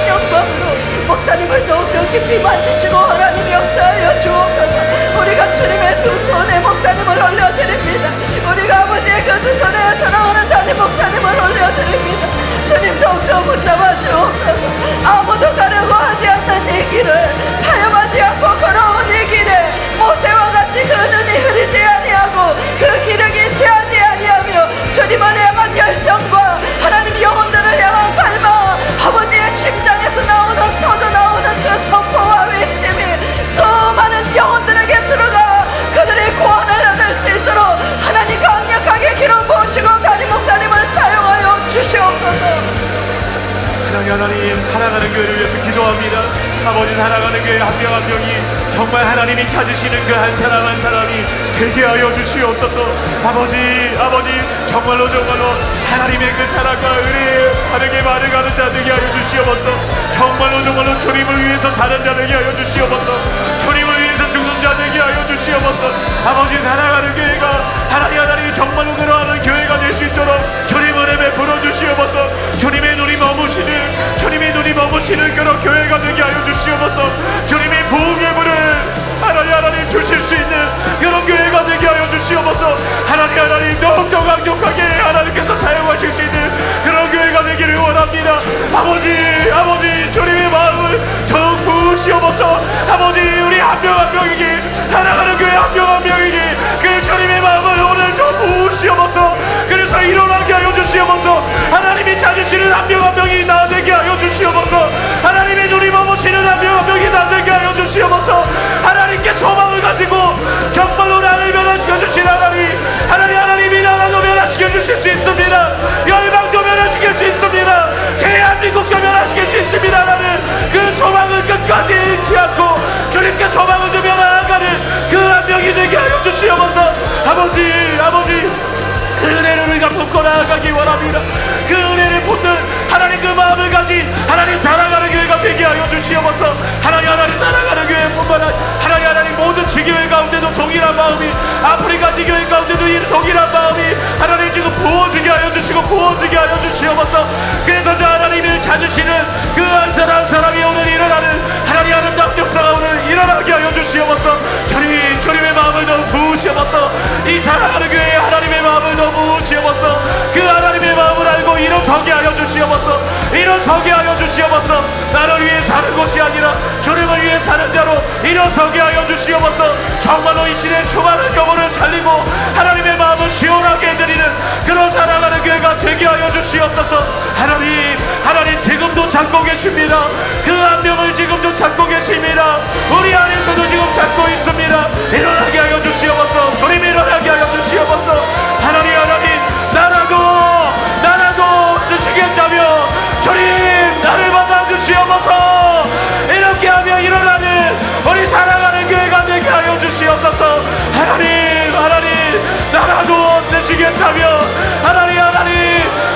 영광으로 목사님을 더욱더 깊이 만지시고 하나님 역사하여 주옵소서. 우리가 주님의 두 손에 목사님을 올려드립니다. 우리가 아버지의 그 두 손에 사랑하는 담임 목사님을 올려드립니다. 주님 더욱더 붙잡아 주옵소서. 아무도 가려고 하지 않는 이 길을 타협하지 않고 걸어온 이 길에 모세와 같이 그 눈이 흐리지 아니하고 그 기력이 쇠하지 아니하며 주님을 향한 열정과 하나님 영혼들을 향한 갈망, 아버지의 심장에서 터져나오는 그 선포와 외침이 수많은 영혼들에게 들어가 그들의 구원을 얻을 수 있도록 하나님 강력하게 기름 부으시고 담임 목사님을 사용하여 주시옵소서. 하나님 살아가는 교회를 위해서 기도합니다. 아버지 살아가는 교회 한 명 한 명이 정말 하나님이 찾으시는 그 한 사람 한 사람이 되게 하여 주시옵소서. 아버지 정말로 하나님의 그 사랑과 은혜에 바르게 말해가는 자 되게 하여 주시옵소서. 정말로 주님을 위해서 사는 자 되게 하여 주시옵소서. 주님을 위해서 죽는 자 되게 하여 주시옵소서. 아버지 살아가는 교회가 하나님 정말로 그러하는 교회가 될 수 있도록 주님 은혜 베풀어 주시옵소서. 주님의 눈이 머무시는 그런 교회가 되게 하여 주시옵소서. 주님의 부흥의 물을 하나님 주실 수 있는 그런 교회가 되게 하여 주시옵소서. 하나님 더욱더 강력하게 하나님께서 사용하실 수 있는 그런 교회가 되기를 원합니다. 아버지 주님의 마음을 더욱 부으시옵소서. 아버지 우리 한 명 한 명에게 살아가는 교회 한 명 한 명에게 그 주님의 마음을 오늘 더 부으시옵소서. 그래서 일어나게 하여 주시옵소서. 하나님이 찾으시는 한 명 한 명이 나 되게 하여 주시옵소서. 하나님의 눈이 머무시는 한 명 한 명이 나 되게 하여 주시옵소서. 하나님께 소망을 가지고 정말로 나를 변화시켜 주신 하나님이 나라도 변화시켜 주실 수 있습니다. 열방도 변화시킬 수 있습니다. 대한민국도 변화시킬 수 있습니다. 라는 그 소망을 끝까지 잃지 않고 주님께 소망을 두며 나아가는 그 한 명이 되게 하여 주시옵소서. 아버지 그 은혜를 우리가 품고 나아가기 원합니다. 그 은혜를 품는 하나님 그 마음을 가진 하나님 사랑하는 교회가 되게 하여 주시옵소서. 하나님 사랑하는 교회뿐만 아니라 하나님 모든 지교회 가운데도 동일한 마음이 아프리카 지교회 가운데도 이 동일한 마음이 하나님 지금 부어지게 하여 주시옵소서. 그래서 저 하나님을 찾으시는 그 한 사람 한 사람이 오늘 일어나는 하나님 아름다운 역사가 오늘 일어나게 하여 주시옵소서. 주님의 마음을 더 부으시옵소서. 이 사랑하는 교회에 하나님의 마음을 더 부으시옵소서. 그 하나님의 마음을 알고 일어서게 하여 주시옵소서. 나를 위해 사는 것이 아니라 주님을 위해 사는 자로 일어서게 하여 주시옵소서. 정말로 이 시대의 수많은 영혼을 살리고 하나님의 마음을 시원하게 해드리는 그런 사랑하는 교회가 되게 하여 주시옵소서. 하나님 지금도 찾고 계십니다. 그 한 명을 지금도 찾고 계십니다. 우리 안에서도 지금 찾고 있습니다. 일어나게 하여 주시옵소서. 주님 일어나게 하여 주시옵소서. 하나님 나라도 쓰시겠다며 주님 나를 받아주시옵소서. 이렇게 하며 일어나는 우리 사랑하는 교회가 되게 하여 주시옵소서. 하나님 나라도 쓰시겠다며 하나님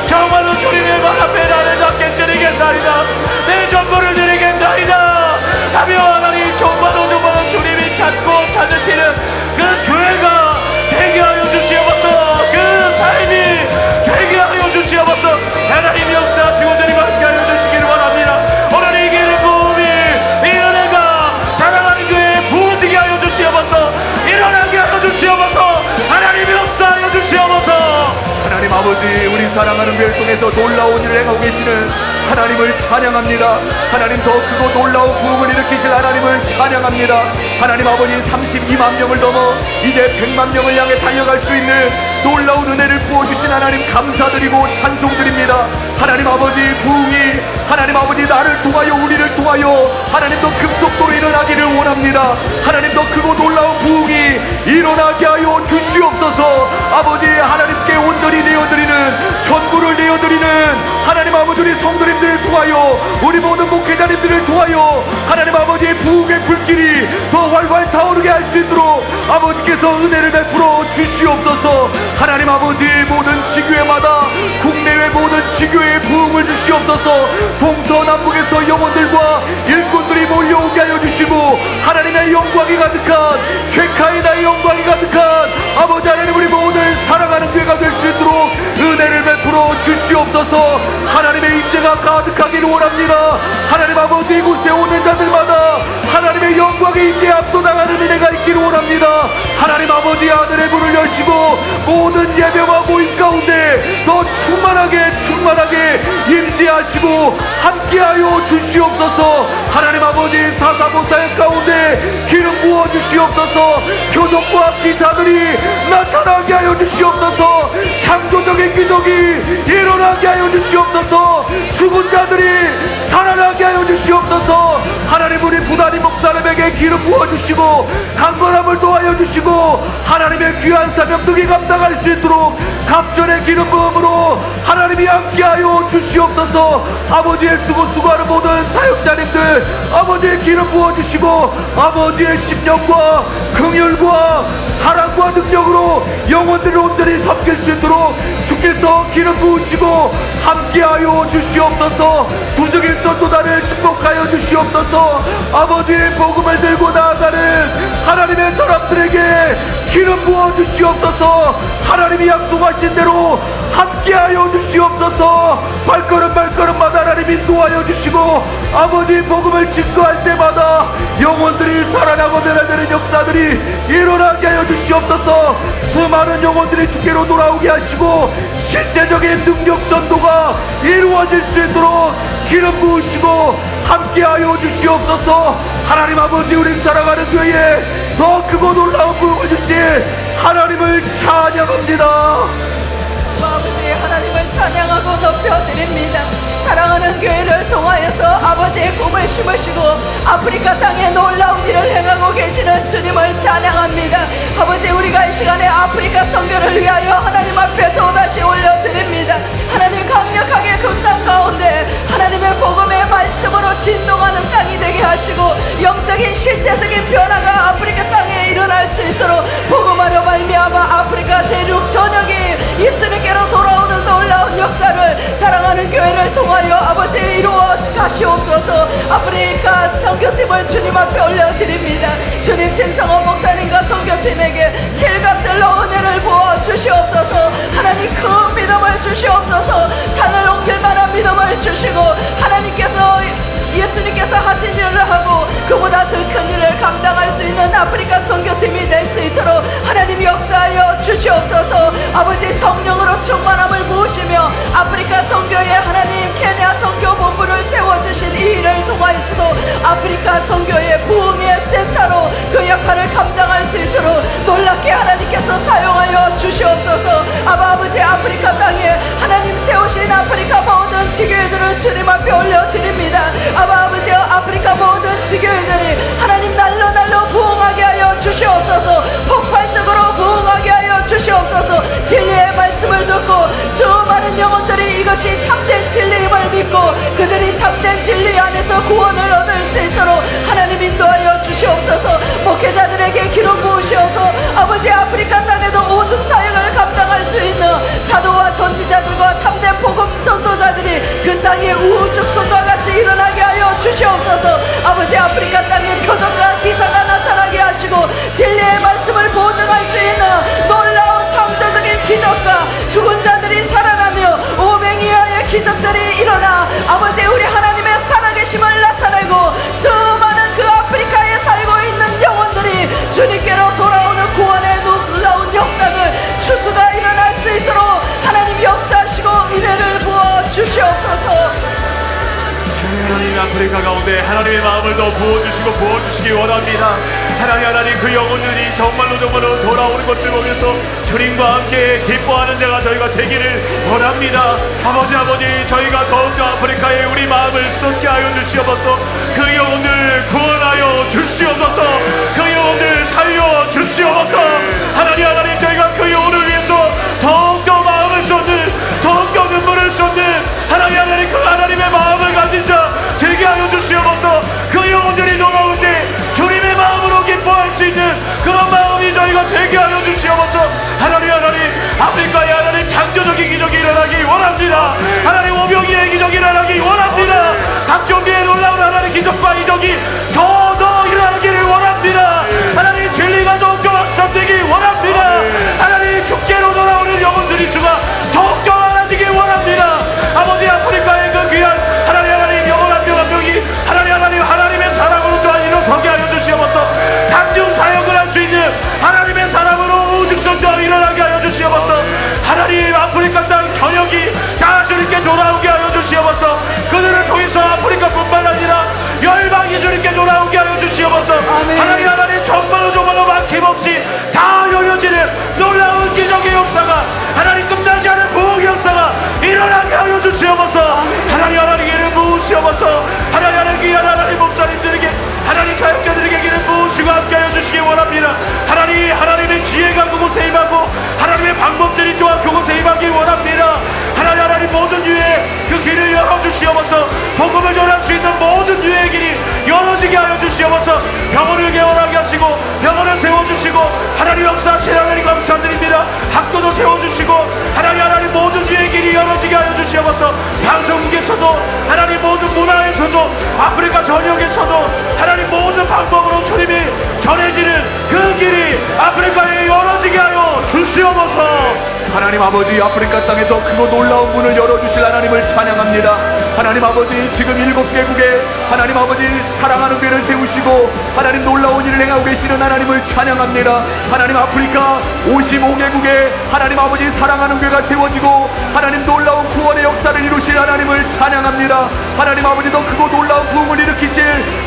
정말로 주님의 발 앞에 나를 닿게 드리겠나이다. 내 전부를 드리겠나이다 하며 하나님 정말로 주님이 찾으시는 그 교회가 되게 하여 주시옵소서. 그 삶이 되게 하여 주시옵소서. 하나님 역사하시고 주님 함께 하여 주시기를 원합니다. 오늘 이 길의 부흥이 이 은혜가 사랑하는 교회에 부어지게 하여 주시옵소서. 일어나게 하여 주시옵소서. 하나님 역사하여 주시옵소서. 하나님 아버지 우리 사랑하는 교회를 통해서 놀라운 일을 행하고 계시는 하나님을 찬양합니다. 하나님 더 크고 놀라운 부흥을 일으키실 하나님을 찬양합니다. 하나님 아버지 32만 명을 넘어 이제 100만 명을 향해 달려갈 수 있는 놀라운 은혜를 부어주신 하나님 감사드리고 찬송드립니다. 하나님 아버지 부흥이 하나님 아버지 나를 통하여 우리를 통하여 하나님 더 급속도로 일어나기를 원합니다. 하나님 더 크고 놀라운 부흥이 일어나게 하여 주시옵소서. 아버지 하나님께 온전히 내어드리는 전부를 내어드리는 하나님 아버지 우리 성도님들을 통하여 우리 모든 목회자님들을 통하여 하나님 아버지의 부흥의 불길이 더 활활 타오르게 할 수 있도록 아버지께서 은혜를 베풀어 주시옵소서. 하나님 아버지 모든 지교회마다 국내외 모든 지교회에 부흥을 주시옵소서. 동서남북에서 영혼들과 일꾼들이 몰려오게 하여 주시고 하나님의 영광이 가득한 쉐카이나의 영광이 가득한 아버지 하나님 우리 모든 사랑하는 교회가 될 수 있도록 은혜를 베풀어 주시옵소서. 하나님의 임재가 가득하기를 원합니다. 하나님 아버지 이곳에 오는 자들마다 하나님의 영광의 임재에 압도당하는 은혜가 있기를 원합니다. 하나님 아버지 하늘의 문을 여시고 모든 예배와 모임 가운데 더 충만하게 임재하시고 함께하여 주시옵소서. 하나님 아버지 사사모사의 가운데 기름 부어 주시옵소서. 표적과 기사들이 나타나게 하여 주시옵소서. 창조적인 기적이 일어나게 하여 주시옵소서. 죽은 자들이 살아나게 하여 주시옵소서. 하나님 우리 부다리 목사님에게 기름 부어주시고 강건함을 도하여 주시고 하나님의 귀한 사명 등이 감당할 수 있도록 갑절의 기름 부음으로 하나님이 함께하여 주시옵소서. 아버지의 수고하는 모든 사역자님들 아버지의 기름 부어주시고 아버지의 심령과 긍휼과 사랑과 능력으로 영혼들을 온전히 섬길 수 있도록 주께서 기름 부으시고 함께하여 주시옵소서. 두적인 선도단을 축복하여 주시옵소서. 아버지의 복음을 들고 나아가는 하나님의 사람들에게 기름 부어 주시옵소서. 하나님이 약속하신 대로 함께하여 주시옵소서. 발걸음마다 하나님 인도하여 주시고 아버지 복음을 증거할 때마다 영혼들이 살아나고 변화되는 역사들이 일어나게 하여 주시옵소서. 수많은 영혼들이 주께로 돌아오게 하시고 실제적인 능력 전도가 이루어질 수 있도록 기름 부으시고 함께하여 주시옵소서. 하나님 아버지 우리 사랑하는 교회에 더 크고 놀라운 부흥을 주신 하나님을 찬양합니다. 아버지 하나님을 찬양하고 높여드립니다. 사랑하는 교회를 통하여서 아버지의 꿈을 심으시고 아프리카 땅에 놀라운 일을 행하고 계시는 주님을 찬양합니다. 아버지 우리가 이 시간에 아프리카 선교를 위하여 하나님 앞에 또다시 올려드립니다. 하나님 강력하게 그 땅 가운데 하나님의 복음의 말씀으로 진동하는 땅이 되게 하시고 영적인 실제적인 변화가 아프리카 땅에 일어날 수 있도록 복음하러 말미암아 아프리카 대륙 전역이 예수님께로 돌아오는 놀라운 역사를 사랑하는 교회를 통하여 아버지 이루어 가시옵소서. 아프리카 선교팀을 주님 앞에 올려드립니다. 주님 진성호 목사님과 선교팀에게 칠갑절로 은혜를 부어 주시옵소서. 하나님 큰 믿음을 주시옵소서. 산을 옮길 만한 믿음을 주시고 하나님께서 예수님께서 하신 일을 하고 그보다 더 큰 일을 감당할 수 있는 아프리카 선교팀이 될 수 있도록 하나님 역사하여 주시옵소서. 아버지 성령으로 충만함을 부으시며 아프리카 선교에 하나님 케냐 선교본부를 세워주신 이 일을 통하여서도 아프리카 선교의 부흥의 센터로 그 역할을 감당할 수 있도록 놀랍게 하나님께서 사용하여 주시옵소서. 아버지 아프리카 땅에 하나님 세우신 아프리카 모든 지교회들을 주님 앞에 올려드립니다. 아버지 아프리카 모든 지교회들이 하나님 날로 부흥하게 하여 주시옵소서. 폭발적으로 부흥하게 하여 주시옵소서. 진리의 말씀을 듣고 수많은 영혼들이 이것이 참된 진리임을 믿고 그들이 참된 진리 안에서 구원을 얻을 수 있도록 하나님 인도하여 주시옵소서. 목회자들에게 기름 부으시어서 아버지 아프리카 땅에도 오중 사역을 감당할 수 있는 사도와 선지자들과 참된 복음 전도자들이 그 땅에 우죽순과 같이 일어나게 하여 주시옵소서. 아버지 아프리카 땅에 표적과 기사가 나타나게 하시고 진리의 말씀을 보증할 수 있는 놀라운 창조적인 기적과 죽은 자들이 살아나며 오병이어의 기적들이 일어나 아버지 우리 하나님의 살아계심을 나타내고 수많은 그 아프리카에 살고 있는 영혼들이 주님께로 돌아오는 구원의 놀라운 역사를 추수가 일어날 수 있도록 하나님 역사하시고 은혜를 부어 주시옵소서. 하나님 아프리카 가운데 하나님의 마음을 더 부어주시기 원합니다. 하나님 그 영혼들이 정말로 돌아오는 것을 보면서 주님과 함께 기뻐하는 자가 저희가 되기를 원합니다. 아버지 저희가 더욱더 아프리카에 우리 마음을 쏟게 하여 주시옵소서. 그 영혼들 구원하여 주시옵소서. 그 영혼들 살려 주시옵소서. 하나님 저희가 그 영혼을 위해서 더욱더 마음을 쏟는 더욱더 눈물을 쏟는 하나님 그 하나님의 마음을 가진 자 되게 하여 주시옵소서. 그 영혼들이 돌아올 때 주님의 마음으로 기뻐할 수 있는 그런 마음이 저희가 되게 하여 주시옵소서. 하나님 아프리카에 하나님 창조적인 기적이 일어나기 원합니다. 하나님 오병이의 기적이 일어나기 원합니다. 각종 비에 놀라 주시옵소서. 병원을 개원하게 하시고 병원을 세워주시고 하나님 역사하시는 하나님 감사드립니다. 학교도 세워주시고 하나님 모든 주의 길이 열어지게 하여 주시옵소서. 방송국에서도 하나님 모든 문화에서도 아프리카 전역에서도 하나님 모든 방법으로 주님이 전해지는 그 길이 아프리카에 열어지게 하여 주시옵소서. 하나님 아버지, 아프리카 땅에 더 크고 놀라운 문을 열어주실 하나님을 찬양합니다. 하나님 아버지, 지금 7개국에 하나님 아버지 사랑하는 교회를 세우시고 하나님 놀라운 일을 행하고 계시는 하나님을 찬양합니다. 하나님 아프리카 55개국에 하나님 아버지 사랑하는 교회가 세워지고 하나님 놀라운 구원의 역사를 이루실 하나님을 찬양합니다. 하나님 아버지, 더 크고 놀라운 부흥을 일으키실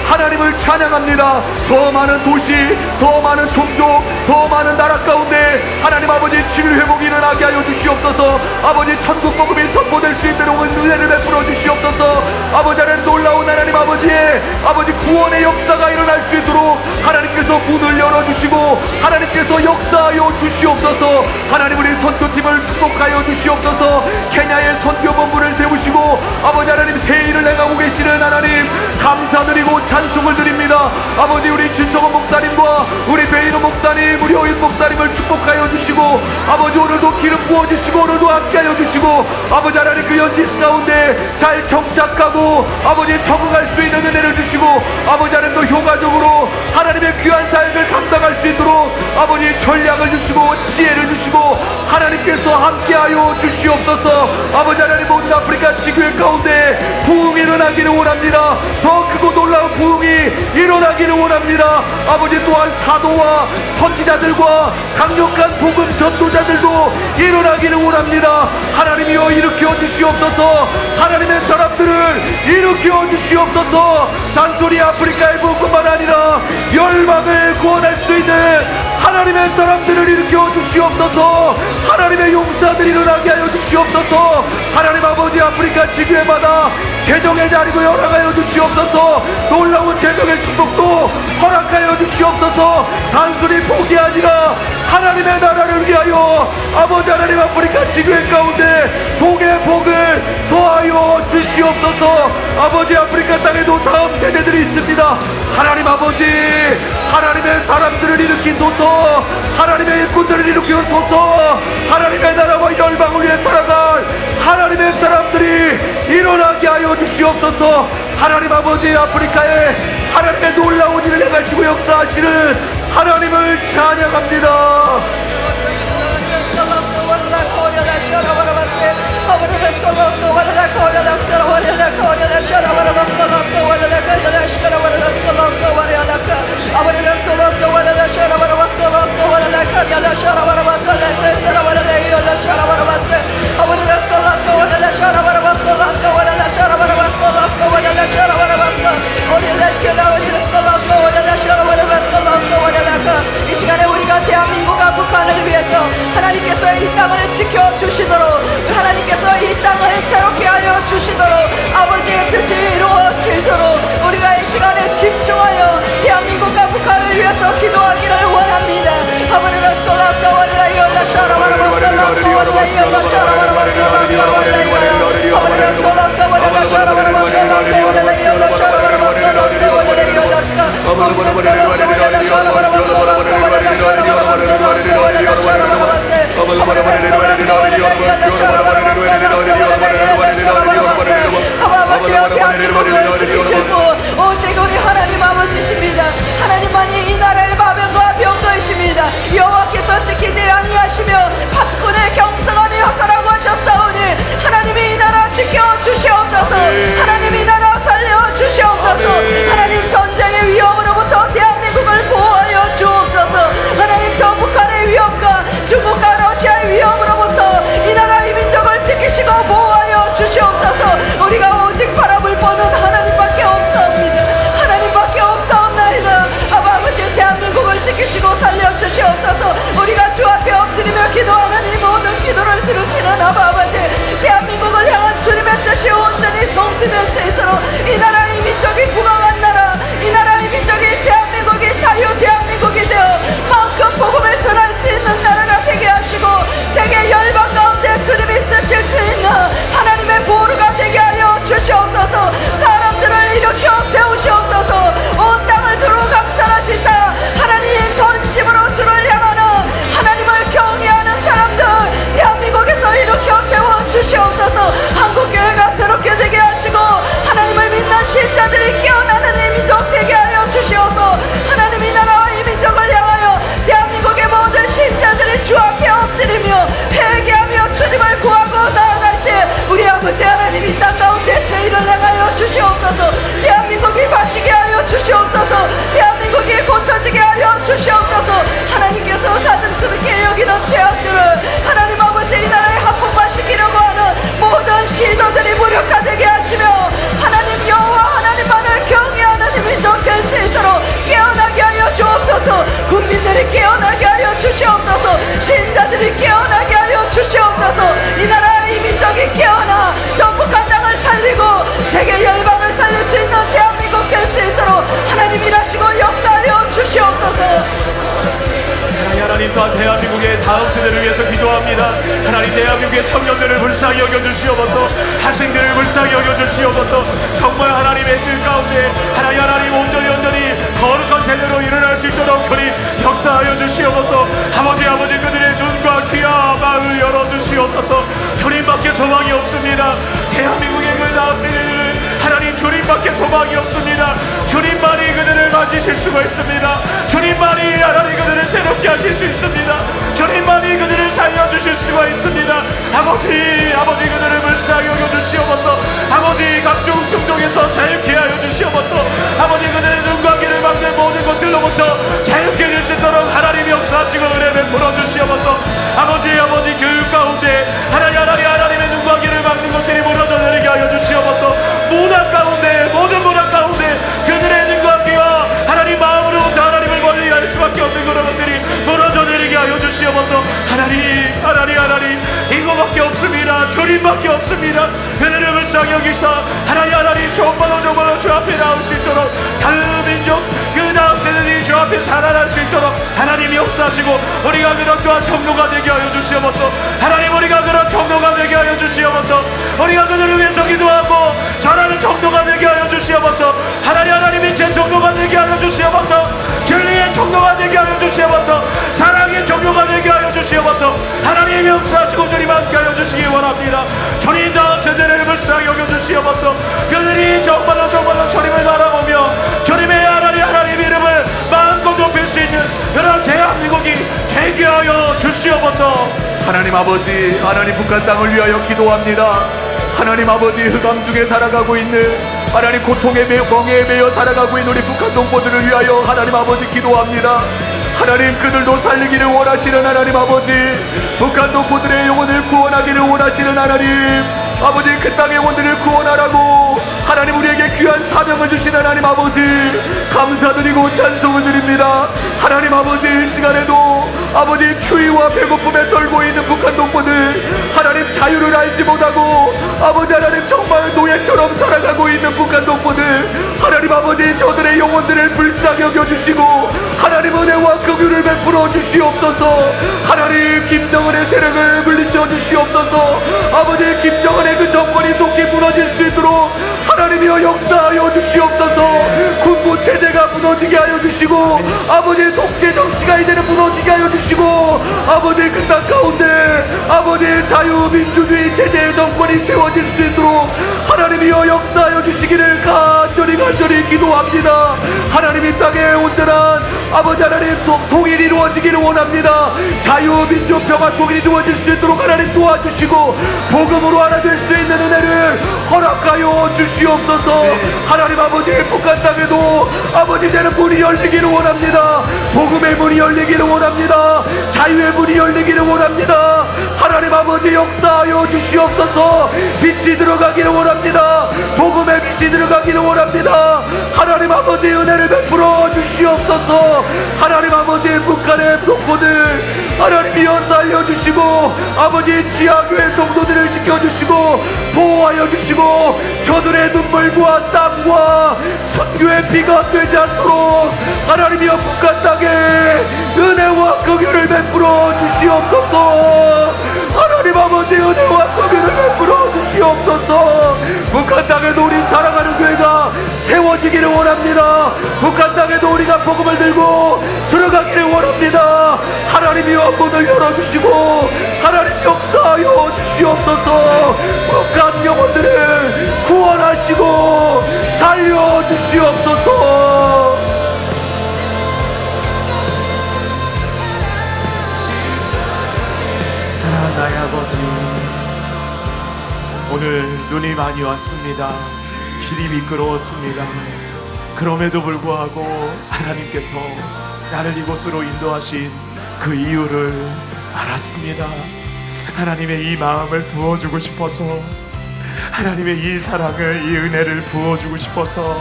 하나님을 찬양합니다. 더 많은 도시, 더 많은 종족, 더 많은 나라 가운데 하나님 아버지 치유 회복이 일어나게 하여 주시옵소서. 아버지, 천국 복음이 선포될 수 있도록 은혜를 베풀어 주시옵소서. 아버지, 하나님 놀라운 하나님 아버지의 아버지 구원의 역사가 일어날 수 있도록 하나님께서 문을 열어주시고 하나님께서 역사하여 주시옵소서. 하나님, 우리 선교팀을 축복하여 주시옵소서. 케냐의 선교본부를 세우시고 아버지 하나님 새 일을 행하고 계시는 하나님 감사드리고 찬송을 드립니다. 아버지, 우리 진성원 목사님과 우리 베이노 목사님, 우리 오윤 목사님을 축복하여 주시고 아버지, 오늘도 기름 부어주시고 오늘도 함께하여 주시고 아버지 하나님 그 연집 가운데 잘 정착하고 아버지 적응할 수 있는 은혜를 주시고 아버지 하나님 또 효과적으로 하나님의 귀한 사역을 감당할 수 있도록 아버지 전략을 주시고 지혜를 주시고 하나님께서 함께하여 주시옵소서. 아버지 하나님, 모든 아프리카 지교회 가운데 부흥이 일어나기를 원합니다. 더 크고 놀라운 부흥이 일어나기를 원합니다. 아버지, 또한 사도와 선지자들과 강력한 복음 전도자들도 일어나기를 원합니다. 하나님이여 일으켜 주시옵소서. 하나님의 사람들을 일으켜 주시옵소서. 단순히 아프리카의 복음만 아니라 열방을 구원할 수 있는 하나님의 사람들을 일으켜 주시옵소서. 하나님의 용사들이 일어나게 하여 주시옵소서. 하나님 아버지, 아프리카 지교회마다 재정의 자리도 허락하여 주시옵소서. 놀라운 재정의 축복도 허락하여 주시옵소서. 단순히 복이 아니라 하나님의 나라를 위하여 아버지 하나님 아프리카 지교회 가운데 복의 복을 더하여 주시옵소서. 아버지, 아프리카 땅에도 다음 세대들이 있습니다. 하나님 아버지, 하나님의 사람들을 일으키소서. 하나님의 일꾼들을 일으키소서. 하나님의 나라와 열방을 위해 살아갈 하나님의 사람들이 일어나게 하여 주시옵소서. 하나님 아버지, 아프리카에 하나님의 놀라운 일을 행하시고 역사하시는 하나님을 찬양합니다. 이 시간에 우리가 대한민국과 북한을 위해서 하나님께서 이 땅을 지켜주시도록 하나님께서 이 땅을 새롭게 하여 주시도록 아버지의 뜻이 이루어지도록 우리가 이 시간에 집중하여 대한민국과 북한을 위해서 기도하기를 원합니다. 오직 우리 하나님 아버지십니다. 하나님만이 이 나라의 바변과 병거이십니다. 여호와께서 지키지 아니하시며 파수꾼의 경성함이 허사라고 하셨사오니 하나님이 이 나라 지켜주시옵소서. 하나님이 이 나라 살려주시옵소서. 하나님, 전쟁의 위험으로부터 대한민국을 보호하여 주옵소서. 하나님, 저 북한의 위험과 중국과 러시아의 위험으로부터 이 나라 이 민족을 지키시고 보호하여 주시옵소서. 우리가 오직 바라볼 뻔은 하나님밖에 없사옵니다. 하나님밖에 없사옵나이다. 아버지, 대한민국을 지키시고 살려주시옵소서. 우리가 주 앞에 엎드리며 기도하는 이 모든 기도를 들으시는 아버지, 대한민국을 향한 주님의 뜻이 온전히 성취될 수 있도록 이 나라 이 민족이 부강한 나라, 이 나라 이 민족이 대한민국이 자유 대한민국이 되어 마음껏 복음을 전할 수 있는 나라가 되게 하시고 세계 열방 가운데 주님이 쓰실 수 있는 하나님의 보루가 되게 하여 주시옵소서. 사람들을 일으켜 세우시옵소서. 온 땅을 다음 세대를 위해서 기도합니다. 하나님 대한민국의 청년들을 불쌍히 여겨주시옵소서. 학생들을 불쌍히 여겨주시옵소서. 정말 하나님의 뜻 가운데 하나님 온전히 거룩한 제대로 일어날 수 있도록 주님 역사하여 주시옵소서. 아버지 그들의 눈과 귀와 마음을 열어주시옵소서. 주님밖에 소망이 없습니다. 대한민국의 그 다음 세대들은 하나님 주님밖에 소망이 없습니다. 주님만이 그들을 만지실 수가 있습니다. 주님만이 하나님 그들을 새롭게 하실 수 있습니다. 주님만이 그들을 살려주실 수가 있습니다. 아버지 그들을 불쌍히 여겨주시옵소서. 아버지 각종 중독에서 자유케 하여 주시옵소서. 아버지 그들의 눈과 귀를 막는 모든 것들로부터 자유케 될 수 있도록 하나님이 역사하시고 은혜 베풀어 주시옵소서. 아버지 교육 가운데 하나님의 눈과 귀를 막는 것들이 무너져 내리게 하여 주시옵소서. 모든 문화 가운데 그들의 눈과 귀와 하나님 마음으로부터 하나님을 멀리할 수밖에 없는 그런 것들이 무너져 내리게 하여 주시옵소서. 하나님 이거밖에 없습니다. 주님밖에 없습니다. 그들을 불쌍히 여기사 하나님 정말로 주 앞에 나올 수 있도록 다음 민족 그 다음 세대들이 주 앞에 살아날 수 있도록 하나님이 역사하시고 우리가 그런 또한 경로가 되게 하여 주시옵소서. 하나님 우리가 그런 경로가 되게 하여 주시옵소서. 우리가 그들을 위해서 기도하고 전하는 경로가 되게 하여 주시옵소서. 하나님의 제 경로가 되게 하여 주시옵소서. 진리의 경로가 되게 하여 주시옵소서. 사랑의 경로가 되게 하여 주시옵소서. 하나님이 역사하시고 주님 함께 하여 주시기 원합니다. 주님 다음 세대를 불쌍히 여겨 주시옵소서. 그들이 정말로 주님을 바라보며 주님의 하나님 이름을 마음껏 높일 수 있는 그런 대한민국이 되게 하여 주시옵소서. 하나님 아버지, 하나님 북한 땅을 위하여 기도합니다. 하나님 아버지, 흑암 중에 살아가고 있는 하나님 고통의 멍에에 매여 살아가고 있는 우리 북한 동포들을 위하여 하나님 아버지 기도합니다. 하나님 그들도 살리기를 원하시는 하나님 아버지, 북한 동포들의 영혼을 구원하기를 원하시는 하나님 아버지, 그 땅의 영혼들을 구원하라고 하나님 우리에게 귀한 사명을 주신 하나님 아버지 감사드리고 찬송을 드립니다. 하나님 아버지, 이 시간에도 아버지 추위와 배고픔에 떨고 있는 북한 동포들 하나님 자유를 알지 못하고 아버지 하나님 정말 노예처럼 살아가고 있는 북한 동포들 하나님 아버지 저들의 영혼들을 불쌍히 여겨주시고 하나님 은혜와 긍휼을 베풀어 주시옵소서. 하나님 김정은의 세력을 물리쳐 주시옵소서. 아버지 김정은의 그 정권이 속히 무너질 수 있도록 하나님이여 역사하여 주시옵소서. 군부 체제가 무너지게 하여 주시고 아버지 독재 정치가 이제는 무너지게 하여 주시고 아버지 그 땅 가운데 아버지 자유민주주의 체제의 정권이 세워질 수 있도록 하나님이여 역사하여 주시기를 간절히 기도합니다. 하나님 이 땅에 온전한 아버지 하나님 통일이 이루어지기를 원합니다. 자유민주 평화 통일이 이루어질 수 있도록 하나님 도와주시고 복음으로 하나 될 수 있는 은혜를 허락하여 주시옵소서. 하나님 아버지 북한 땅에도 아버지 이제는 문이 열리기를 원합니다. 복음의 문이 열리기를 원합니다. 자유의 문이 열리기를 원합니다. 하나님 아버지 역사하여 주시옵소서. 빛이 들어가기를 원합니다. 복음의 빛이 들어가기를 원합니다. 하나님 아버지 은혜를 베풀어 주시옵소서. 하나님 아버지 북한의 동포들 하나님이여 살려주시고 아버지 지하교회 성도들을 지켜주시고 보호하여 주시고 저들의 눈물과 땀과 선교의 피가 되지 않도록 하나님이여 북한 땅에 은혜와 긍휼을 베풀어 주시옵소서. 하나님 아버지 은혜와 긍휼을 베풀어 주시옵소서. 북한 땅에도 우리 사랑하는 교회가 세워지기를 원합니다. 북한 땅에도 우리가 복음을 들고 들어가기를 원합니다. 하나님이여 문을 열어주시고 하나님 역사하여 주시옵소서. 북한 영혼들을 구원하시고 살려주시옵소서. 나의 아버지, 오늘 눈이 많이 왔습니다. 길이 미끄러웠습니다. 그럼에도 불구하고 하나님께서 나를 이곳으로 인도하신 그 이유를 알았습니다. 하나님의 이 마음을 부어주고 싶어서, 하나님의 이 사랑을, 이 은혜를 부어주고 싶어서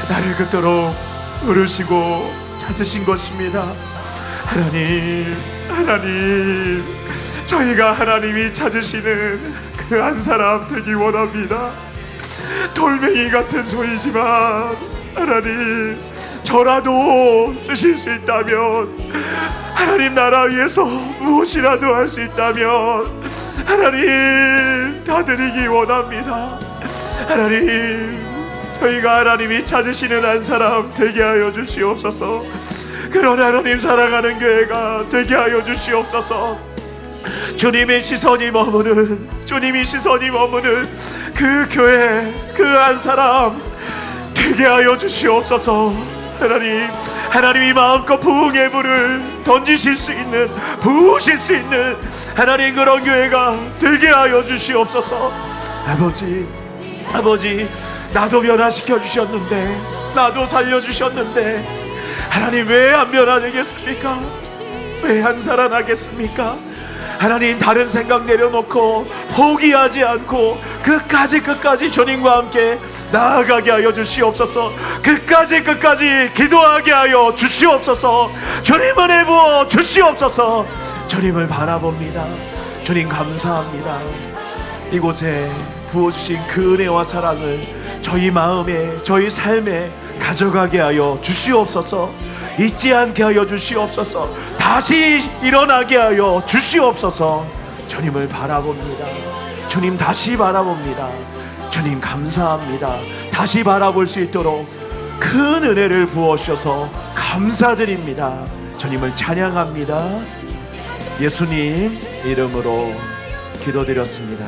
나를 그토록 부르시고 찾으신 것입니다. 하나님, 저희가 하나님이 찾으시는 그 한 사람 되기 원합니다. 돌멩이 같은 저희지만 하나님, 저라도 쓰실 수 있다면 하나님 나라 위해서 무엇이라도 할 수 있다면 하나님 다 드리기 원합니다. 하나님, 저희가 하나님이 찾으시는 한 사람 되게 하여 주시옵소서. 그런 하나님 사랑하는 교회가 되게 하여 주시옵소서. 주님의 시선이 머무는, 주님이 시선이 머무는 그 교회, 그 한 사람 되게 하여 주시옵소서. 하나님, 하나님이 마음껏 부흥의 불을 던지실 수 있는, 부으실 수 있는 하나님 그런 교회가 되게 하여 주시옵소서. 아버지, 나도 변화시켜 주셨는데, 나도 살려주셨는데 하나님 왜 안 변화되겠습니까? 왜 안 살아나겠습니까? 하나님, 다른 생각 내려놓고 포기하지 않고 끝까지 주님과 함께 나아가게 하여 주시옵소서. 끝까지 기도하게 하여 주시옵소서. 주님 은혜 부어 주시옵소서. 주님을 바라봅니다. 주님 감사합니다. 이곳에 부어주신 그 은혜와 사랑을 저희 마음에, 저희 삶에 가져가게 하여 주시옵소서. 잊지 않게 하여 주시옵소서. 다시 일어나게 하여 주시옵소서. 주님을 바라봅니다. 주님 다시 바라봅니다. 주님 감사합니다. 다시 바라볼 수 있도록 큰 은혜를 부어주셔서 감사드립니다. 주님을 찬양합니다. 예수님 이름으로 기도드렸습니다.